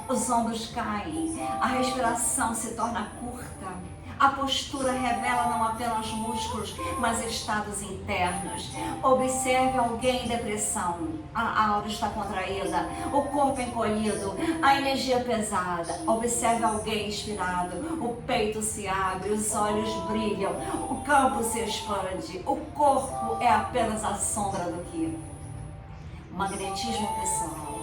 B: Os ombros caem, a respiração se torna curta. A postura revela não apenas músculos, mas estados internos. Observe alguém em depressão. A aura está contraída, o corpo encolhido, a energia pesada. Observe alguém inspirado, o peito se abre, os olhos brilham, o campo se expande. O corpo é apenas a sombra do ki. Magnetismo pessoal.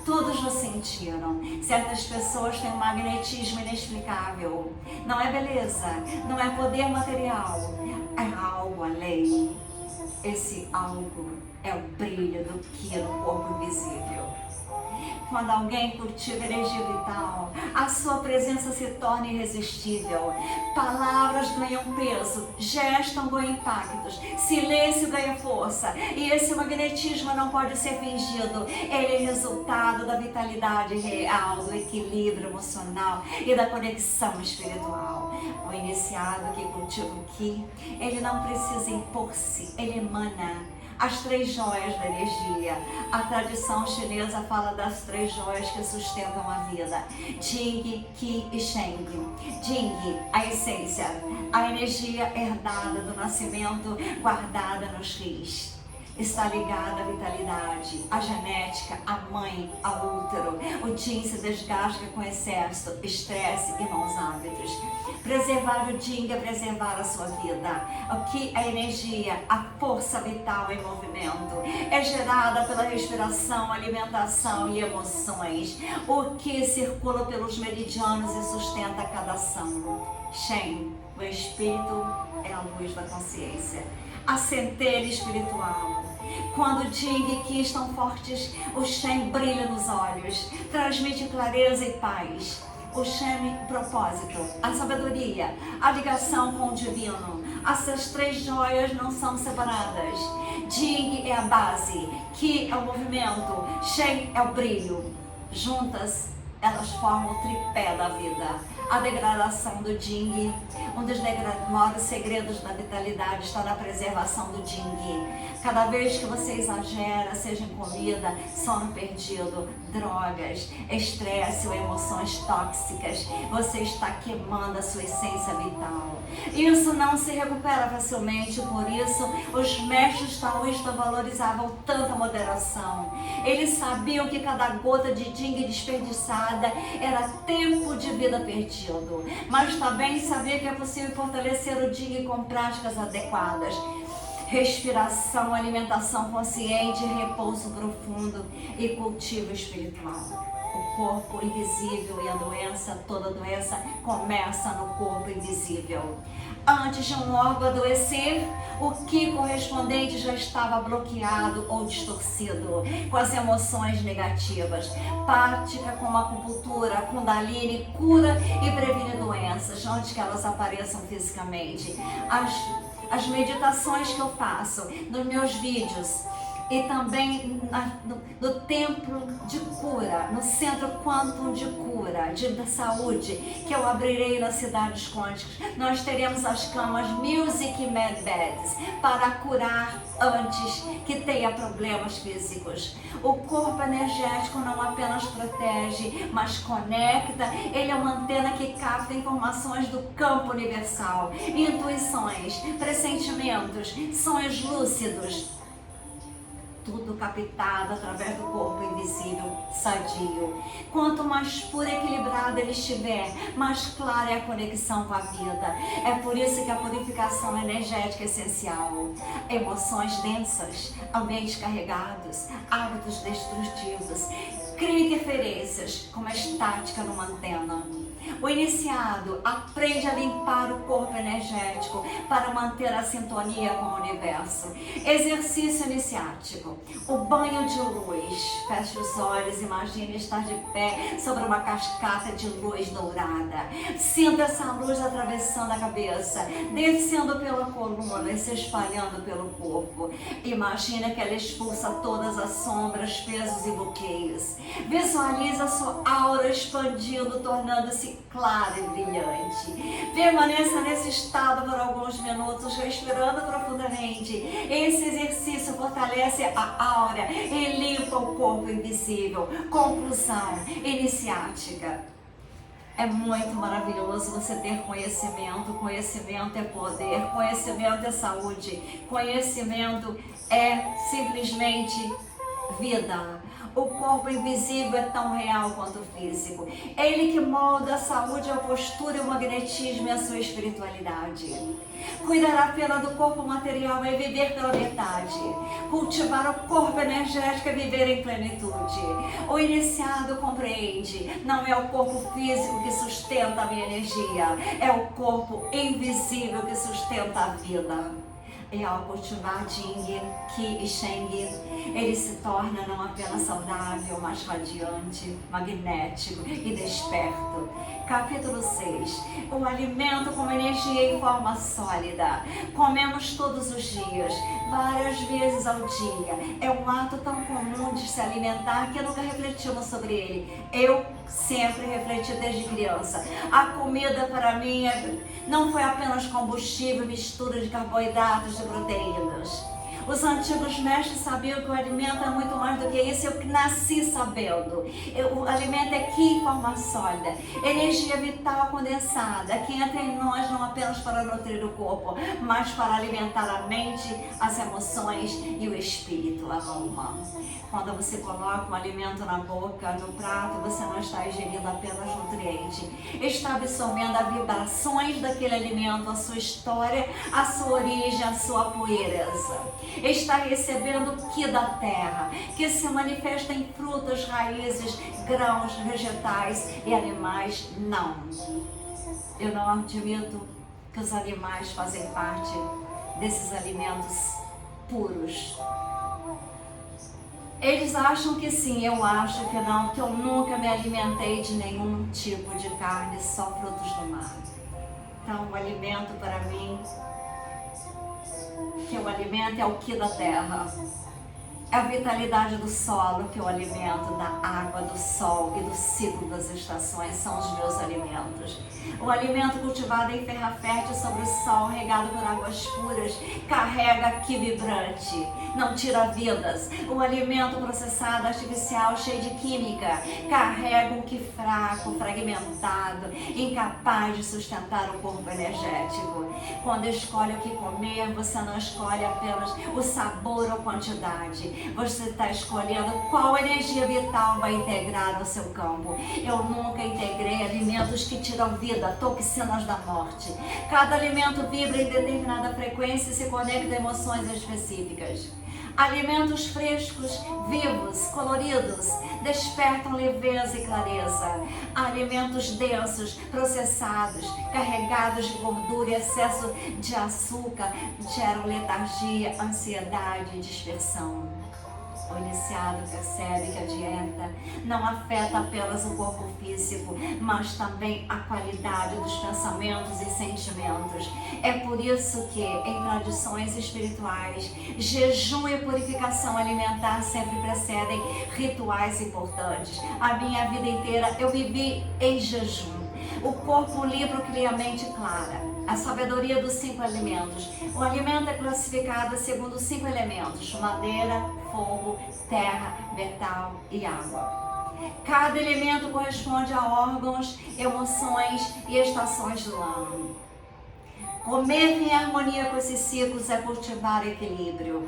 B: Todos já sentiram. Certas pessoas têm um magnetismo inexplicável. Não é beleza, não é poder material, é algo além. Esse algo é o brilho do ki no corpo invisível. Quando alguém cultiva energia vital, a sua presença se torna irresistível. Palavras ganham peso, gestos ganham impactos, silêncio ganha força. E esse magnetismo não pode ser fingido. Ele é resultado da vitalidade real, do equilíbrio emocional e da conexão espiritual. O iniciado que cultiva o ki, ele não precisa impor-se, ele emana. As 3 joias da energia. A tradição chinesa fala das 3 joias que sustentam a vida: Jing, Qi e Sheng. Jing, a essência, a energia herdada do nascimento, guardada nos rios. está ligada à vitalidade, à genética, à mãe, ao útero. O Yin se desgasta com excesso, estresse e maus hábitos. Preservar o Yin é preservar a sua vida. O que é energia, a força vital em movimento, é gerada pela respiração, alimentação e emoções. O que circula pelos meridianos e sustenta cada ação. Shen, o espírito, é a luz da consciência, a centelha espiritual. Quando o Jing e Qi estão fortes, o Shen brilha nos olhos, transmite clareza e paz. O Shen, o propósito, a sabedoria, a ligação com o divino. Essas três joias não são separadas. Jing é a base, Qi é o movimento, Shen é o brilho. Juntas, elas formam o tripé da vida. A degradação do Jing, um dos maiores segredos da vitalidade está na preservação do Jing. Cada vez que você exagera, seja em comida, sono perdido, drogas, estresse ou emoções tóxicas, você está queimando a sua essência vital. Isso não se recupera facilmente, por isso os mestres taoístas valorizavam tanta moderação. Eles sabiam que cada gota de Jing desperdiçada era tempo de vida perdido. Mas também sabia que é possível fortalecer o Jing com práticas adequadas. Respiração, alimentação consciente, repouso profundo e cultivo espiritual. O corpo invisível e a doença, toda doença começa no corpo invisível. Antes de um órgão adoecer, o Qi correspondente já estava bloqueado ou distorcido, com as emoções negativas. Prática como acupuntura, Kundalini, cura e previne doenças, antes que elas apareçam fisicamente. As meditações que eu faço nos meus vídeos e também no templo de cura, no centro Quantum de cura, da saúde, que eu abrirei nas cidades quânticas. Nós teremos as camas Music Med Beds para curar antes que tenha problemas físicos. O corpo energético não apenas protege, mas conecta. Ele é uma antena que capta informações do campo universal, intuições, pressentimentos, sonhos lúcidos. Tudo captado através do corpo invisível, sadio. Quanto mais puro e equilibrado ele estiver, mais clara é a conexão com a vida. É por isso que a purificação energética é essencial. Emoções densas, ambientes carregados, hábitos destrutivos, cria interferências, como a estática numa antena. O iniciado aprende a limpar o corpo energético para manter a sintonia com o universo. Exercício iniciático. O banho de luz. Feche os olhos, imagine estar de pé sobre uma cascata de luz dourada. Sinta essa luz atravessando a cabeça, descendo pela coluna e se espalhando pelo corpo. Imagine que ela expulsa todas as sombras, pesos e bloqueios. Visualize a sua aura expandindo, tornando-se clara e brilhante. Permaneça nesse estado por alguns minutos, respirando profundamente. Esse exercício fortalece a aura e limpa o corpo invisível. Conclusão iniciática. É muito maravilhoso você ter conhecimento. Conhecimento é poder, conhecimento é saúde, conhecimento é simplesmente vida. O corpo invisível é tão real quanto o físico. É ele que molda a saúde, a postura, o magnetismo e a sua espiritualidade. Cuidar apenas do corpo material é viver pela metade. Cultivar o corpo energético é viver em plenitude. O iniciado compreende, não é o corpo físico que sustenta a minha energia, é o corpo invisível que sustenta a vida. E ao cultivar Jing, Qi e Sheng, ele se torna não apenas saudável, mas radiante, magnético e desperto. Capítulo 6. O alimento como energia em forma sólida. Comemos todos os dias, várias vezes ao dia. É um ato tão comum de se alimentar que nunca refletimos sobre ele. Eu sempre refleti desde criança. A comida para mim não foi apenas combustível, mistura de carboidratos e proteínas. Os antigos mestres sabiam que o alimento é muito mais do que isso. Eu nasci sabendo. O alimento é que forma sólida, energia vital condensada, que entra em nós não apenas para nutrir o corpo, mas para alimentar a mente, as emoções e o espírito, a alma. Quando você coloca um alimento na boca, no prato, você não está ingerindo apenas nutriente, está absorvendo as vibrações daquele alimento, a sua história, a sua origem, a sua pureza. Está recebendo o que da terra, que se manifesta em frutas, raízes, grãos, vegetais e animais, não. Eu não admito que os animais fazem parte desses alimentos puros. Eles acham que sim, eu acho que não, que eu nunca me alimentei de nenhum tipo de carne, só frutos do mar. Então, o alimento para mim, que o alimento é o que da terra. É a vitalidade do solo que eu alimento, da água, do sol e do ciclo das estações são os meus alimentos. O alimento cultivado em terra fértil sobre o sol, regado por águas puras, carrega que vibrante, não tira vidas. O alimento processado, artificial, cheio de química, carrega um que fraco, fragmentado, incapaz de sustentar o corpo energético. Quando escolhe o que comer, você não escolhe apenas o sabor ou quantidade. Você está escolhendo qual energia vital vai integrar no seu campo. Eu nunca integrei alimentos que tiram vida, toxinas da morte. Cada alimento vibra em determinada frequência e se conecta a emoções específicas. Alimentos frescos, vivos, coloridos, despertam leveza e clareza. Alimentos densos, processados, carregados de gordura e excesso de açúcar geram letargia, ansiedade e dispersão. O iniciado percebe que a dieta não afeta apenas o corpo físico, mas também a qualidade dos pensamentos e sentimentos. É por isso que, em tradições espirituais, jejum e purificação alimentar sempre precedem rituais importantes. A minha vida inteira eu vivi em jejum. O corpo livre cria a mente clara. A sabedoria dos 5 alimentos. O alimento é classificado segundo 5 elementos: madeira, fogo, terra, metal e água. Cada elemento corresponde a órgãos, emoções e estações do ano. Comer em harmonia com esses ciclos é cultivar equilíbrio.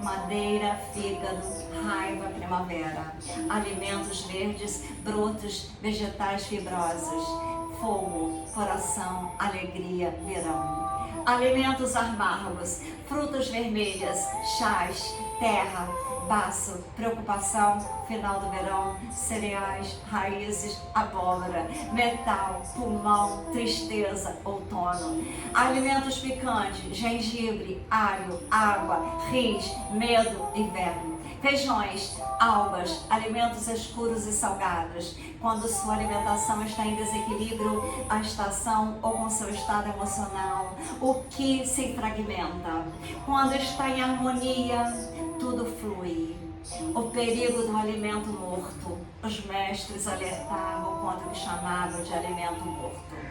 B: Madeira, fígado, raiva, primavera. Alimentos verdes, brotos, vegetais fibrosos. Fogo, coração, alegria, verão. Alimentos amargos, frutas vermelhas, chás, terra, baço, preocupação, final do verão, cereais, raízes, abóbora, metal, pulmão, tristeza, outono. Alimentos picantes, gengibre, alho, água, ris, medo, inverno. Feijões, algas, alimentos escuros e salgados. Quando sua alimentação está em desequilíbrio, a estação ou com seu estado emocional, o que se fragmenta. Quando está em harmonia, tudo flui. O perigo do alimento morto. Os mestres alertavam contra o que chamavam de alimento morto.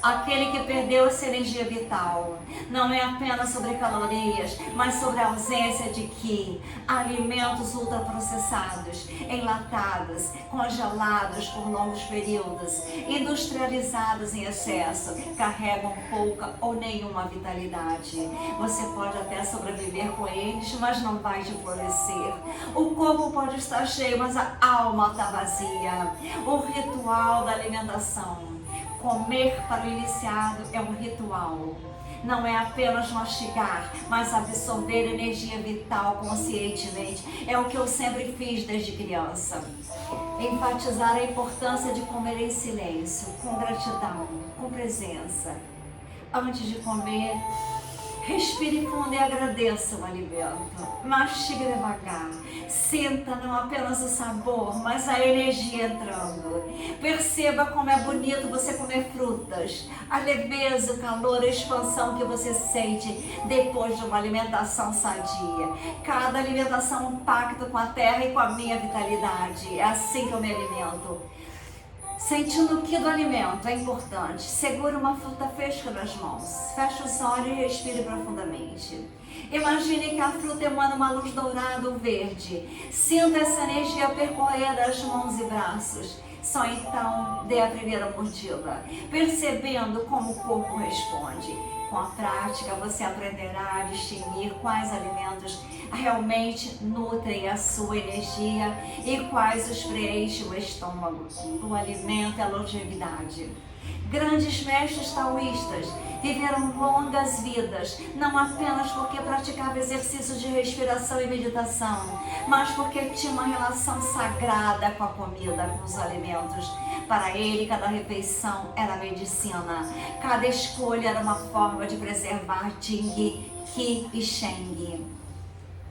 B: Aquele que perdeu essa energia vital não é apenas sobre calorias, mas sobre a ausência de Qi. Alimentos ultraprocessados, enlatados, congelados por longos períodos, industrializados em excesso, carregam pouca ou nenhuma vitalidade. Você pode até sobreviver com eles, mas não vai te florescer. O corpo pode estar cheio, mas a alma está vazia. O ritual da alimentação. Comer para o iniciado é um ritual. Não é apenas mastigar, mas absorver energia vital conscientemente. É o que eu sempre fiz desde criança. Enfatizar a importância de comer em silêncio, com gratidão, com presença. Antes de comer, respire fundo e agradeça o alimento. Mastigue devagar. Sinta não apenas o sabor, mas a energia entrando. Perceba como é bonito você comer frutas. A leveza, o calor, a expansão que você sente depois de uma alimentação sadia. Cada alimentação é um pacto com a terra e com a minha vitalidade. É assim que eu me alimento. Sentindo o que do alimento é importante, segure uma fruta fresca nas mãos, feche os olhos e respire profundamente. Imagine que a fruta emana uma luz dourada ou verde. Sinta essa energia percorrer as mãos e braços. Só então dê a primeira mordida, percebendo como o corpo responde. Com a prática, você aprenderá a distinguir quais alimentos realmente nutrem a sua energia e quais os preenchem o estômago. O alimento é a longevidade. Grandes mestres taoístas viveram longas vidas, não apenas porque praticavam exercícios de respiração e meditação, mas porque tinham uma relação sagrada com a comida, com os alimentos. Para ele, cada refeição era medicina, cada escolha era uma forma de preservar Jing, Qi e Sheng.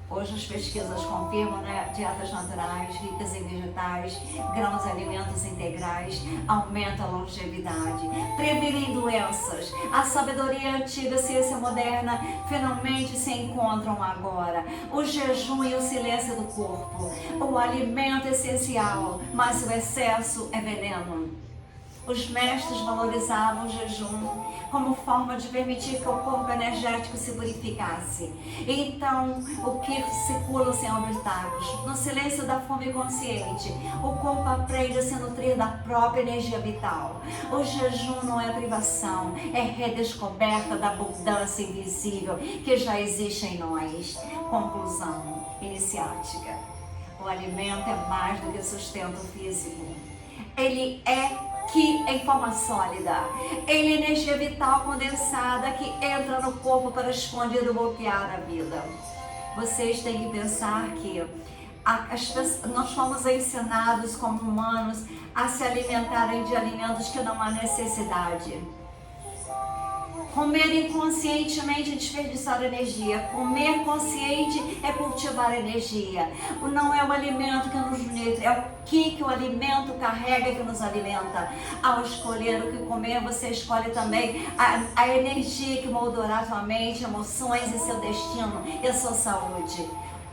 B: Hoje as pesquisas confirmam, né? Dietas naturais, ricas em vegetais, grãos e alimentos integrais, aumentam a longevidade, previnem doenças. A sabedoria antiga e a ciência moderna finalmente se encontram agora. O jejum e o silêncio do corpo. O alimento é essencial, mas o excesso é veneno. Os mestres valorizavam o jejum como forma de permitir que o corpo energético se purificasse. Então, o que circula sem obstáculos. No silêncio da fome consciente, o corpo aprende a se nutrir da própria energia vital. O jejum não é privação, é redescoberta da abundância invisível que já existe em nós. Conclusão iniciática. O alimento é mais do que sustento físico. Ele é Qi em forma sólida. Ele é energia vital condensada que entra no corpo para expandir e bloquear a vida. Vocês têm que pensar que nós fomos ensinados como humanos a se alimentarem de alimentos que não há necessidade. Comer inconscientemente é desperdiçar energia. Comer consciente é cultivar energia. Não é o alimento que nos nutre, é o que o alimento carrega que nos alimenta. Ao escolher o que comer, você escolhe também a energia que moldurá a sua mente, emoções e seu destino e a sua saúde.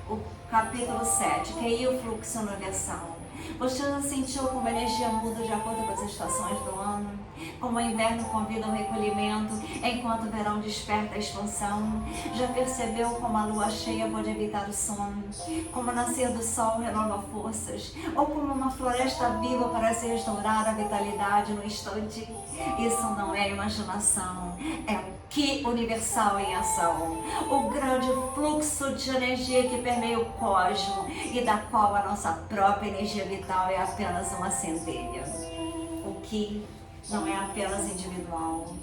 B: O capítulo 7, que é o fluxo universal. Você já sentiu como a energia muda de acordo com as estações do ano? Como o inverno convida ao recolhimento, enquanto o verão desperta a expansão? Já percebeu como a lua cheia pode evitar o sono? Como o nascer do sol renova forças? Ou como uma floresta viva parece restaurar a vitalidade no instante? Isso não é imaginação, é o Qi universal em ação. O grande fluxo de energia que permeia o cosmos e da qual a nossa própria energia vital é apenas uma centelha. O Qi não é apenas individual,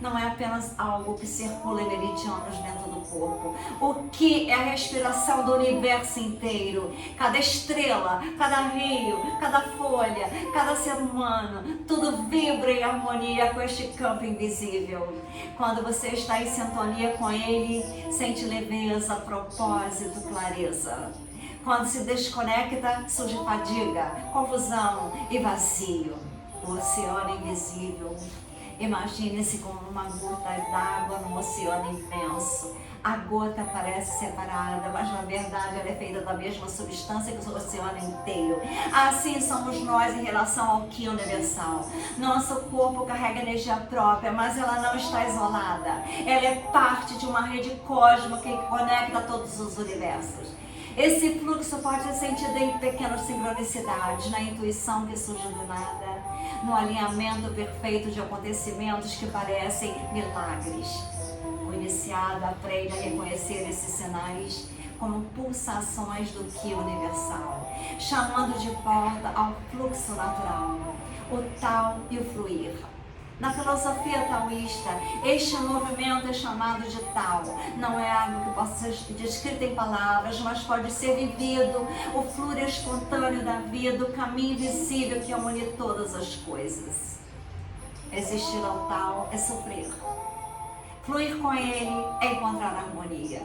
B: não é apenas algo que circula em meridianos dentro do corpo. O Qi é a respiração do universo inteiro. Cada estrela, cada rio, cada folha, cada ser humano, tudo vibra em harmonia com este campo invisível. Quando você está em sintonia com ele, sente leveza, propósito, clareza. Quando se desconecta, surge fadiga, confusão e vazio. O oceano invisível. Imagine-se como uma gota d'água num oceano imenso. A gota parece separada, mas na verdade ela é feita da mesma substância que o oceano inteiro. Assim somos nós em relação ao Qi universal. Nosso corpo carrega energia própria, mas ela não está isolada. Ela é parte de uma rede cósmica que conecta todos os universos. Esse fluxo pode ser sentido em pequenas sincronicidades, na intuição que surge do nada, no alinhamento perfeito de acontecimentos que parecem milagres. O iniciado aprende a reconhecer esses sinais como pulsações do Qi universal, chamando de volta ao fluxo natural, o Tao e o fluir. Na filosofia taoísta, este movimento é chamado de Tao. Não é algo que possa ser descrito em palavras, mas pode ser vivido, o fluir espontâneo da vida, o caminho invisível que une todas as coisas. Existir ao Tao é sofrer. Fluir com ele é encontrar harmonia.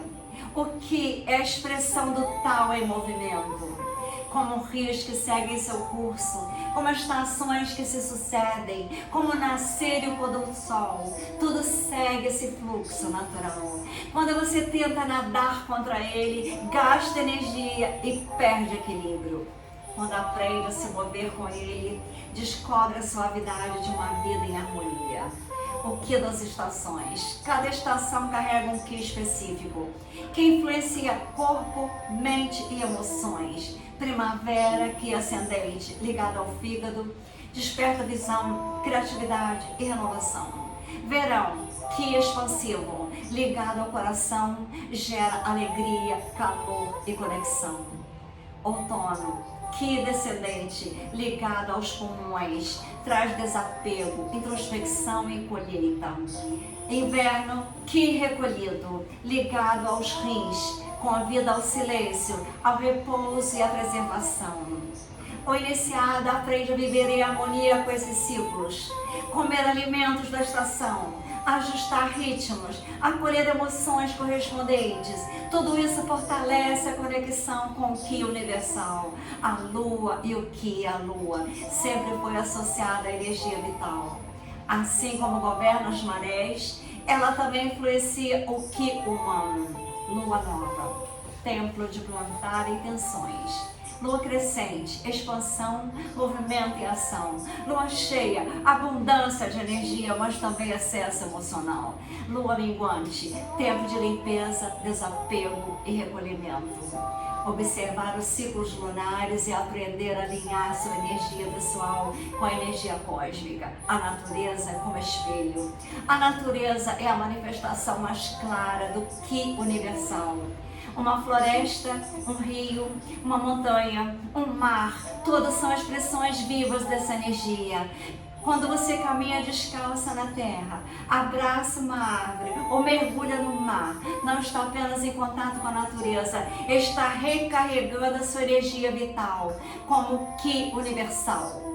B: O Qi é a expressão do Tao em movimento. Como rios que seguem seu curso, como estações que se sucedem, como o nascer e o pôr do sol, tudo segue esse fluxo natural. Quando você tenta nadar contra ele, gasta energia e perde equilíbrio. quando aprende a se mover com ele, descobre a suavidade de uma vida em harmonia. O Ki das estações. Cada estação carrega um Ki específico, que influencia corpo, mente e emoções. Primavera, Ki ascendente, ligado ao fígado, desperta visão, criatividade e renovação. Verão, Ki expansivo, ligado ao coração, gera alegria, calor e conexão. Outono, Ki descendente, ligado aos pulmões, traz desapego, introspecção e colheita. Inverno, Ki recolhido, ligado aos rins, convida ao silêncio, ao repouso e à preservação. O iniciado aprende a viver em harmonia com esses ciclos, comer alimentos da estação, ajustar ritmos, acolher emoções correspondentes. Tudo isso fortalece a conexão com o Ki universal. A lua e o Ki, a lua, sempre foi associada à energia vital. Assim como governa as marés, ela também influencia o Ki humano. Lua nova, templo de plantar intenções. Lua crescente, expansão, movimento e ação. Lua cheia, abundância de energia, mas também excesso emocional. Lua minguante, tempo de limpeza, desapego e recolhimento. Observar os ciclos lunares e aprender a alinhar sua energia pessoal com a energia cósmica. A natureza como espelho. A natureza é a manifestação mais clara do Ki universal. Uma floresta, um rio, uma montanha, um mar, todas são expressões vivas dessa energia. Quando você caminha descalça na terra, abraça uma árvore ou mergulha no mar, não está apenas em contato com a natureza, está recarregando a sua energia vital como Ki universal.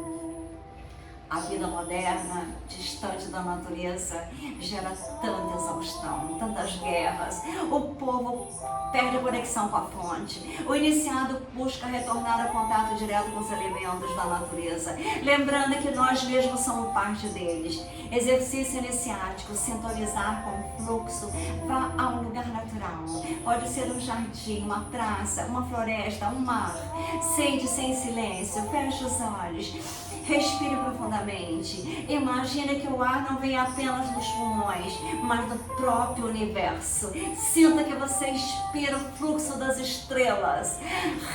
B: A vida moderna, distante da natureza, gera tanta exaustão, tantas guerras. O povo perde a conexão com a fonte. O iniciado busca retornar ao contato direto com os elementos da natureza, lembrando que nós mesmos somos parte deles. Exercício iniciático, sintonizar com o fluxo, vá a um lugar natural. Pode ser um jardim, uma praça, uma floresta, um mar. Sente-se em silêncio, feche os olhos. Respire profundamente. Imagine que o ar não vem apenas dos pulmões, mas do próprio universo. Sinta que você inspira o fluxo das estrelas,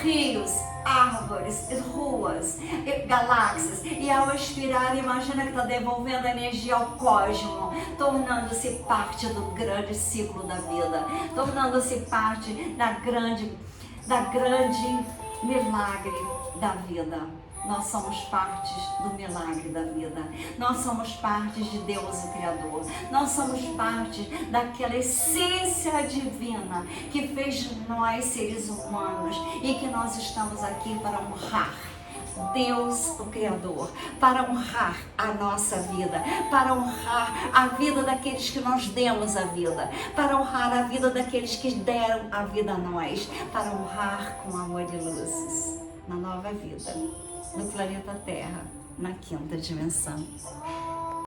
B: rios, árvores, ruas, galáxias. E ao expirar, imagina que está devolvendo energia ao cosmos, tornando-se parte do grande ciclo da vida, tornando-se parte da grande milagre da vida. Nós somos partes do milagre da vida. Nós somos partes de Deus, o Criador. Nós somos parte daquela essência divina que fez de nós seres humanos e que nós estamos aqui para honrar Deus, o Criador, para honrar a nossa vida, para honrar a vida daqueles que nós demos a vida, para honrar a vida daqueles que deram a vida a nós, para honrar com amor e luzes na nova vida, no planeta Terra, na quinta dimensão.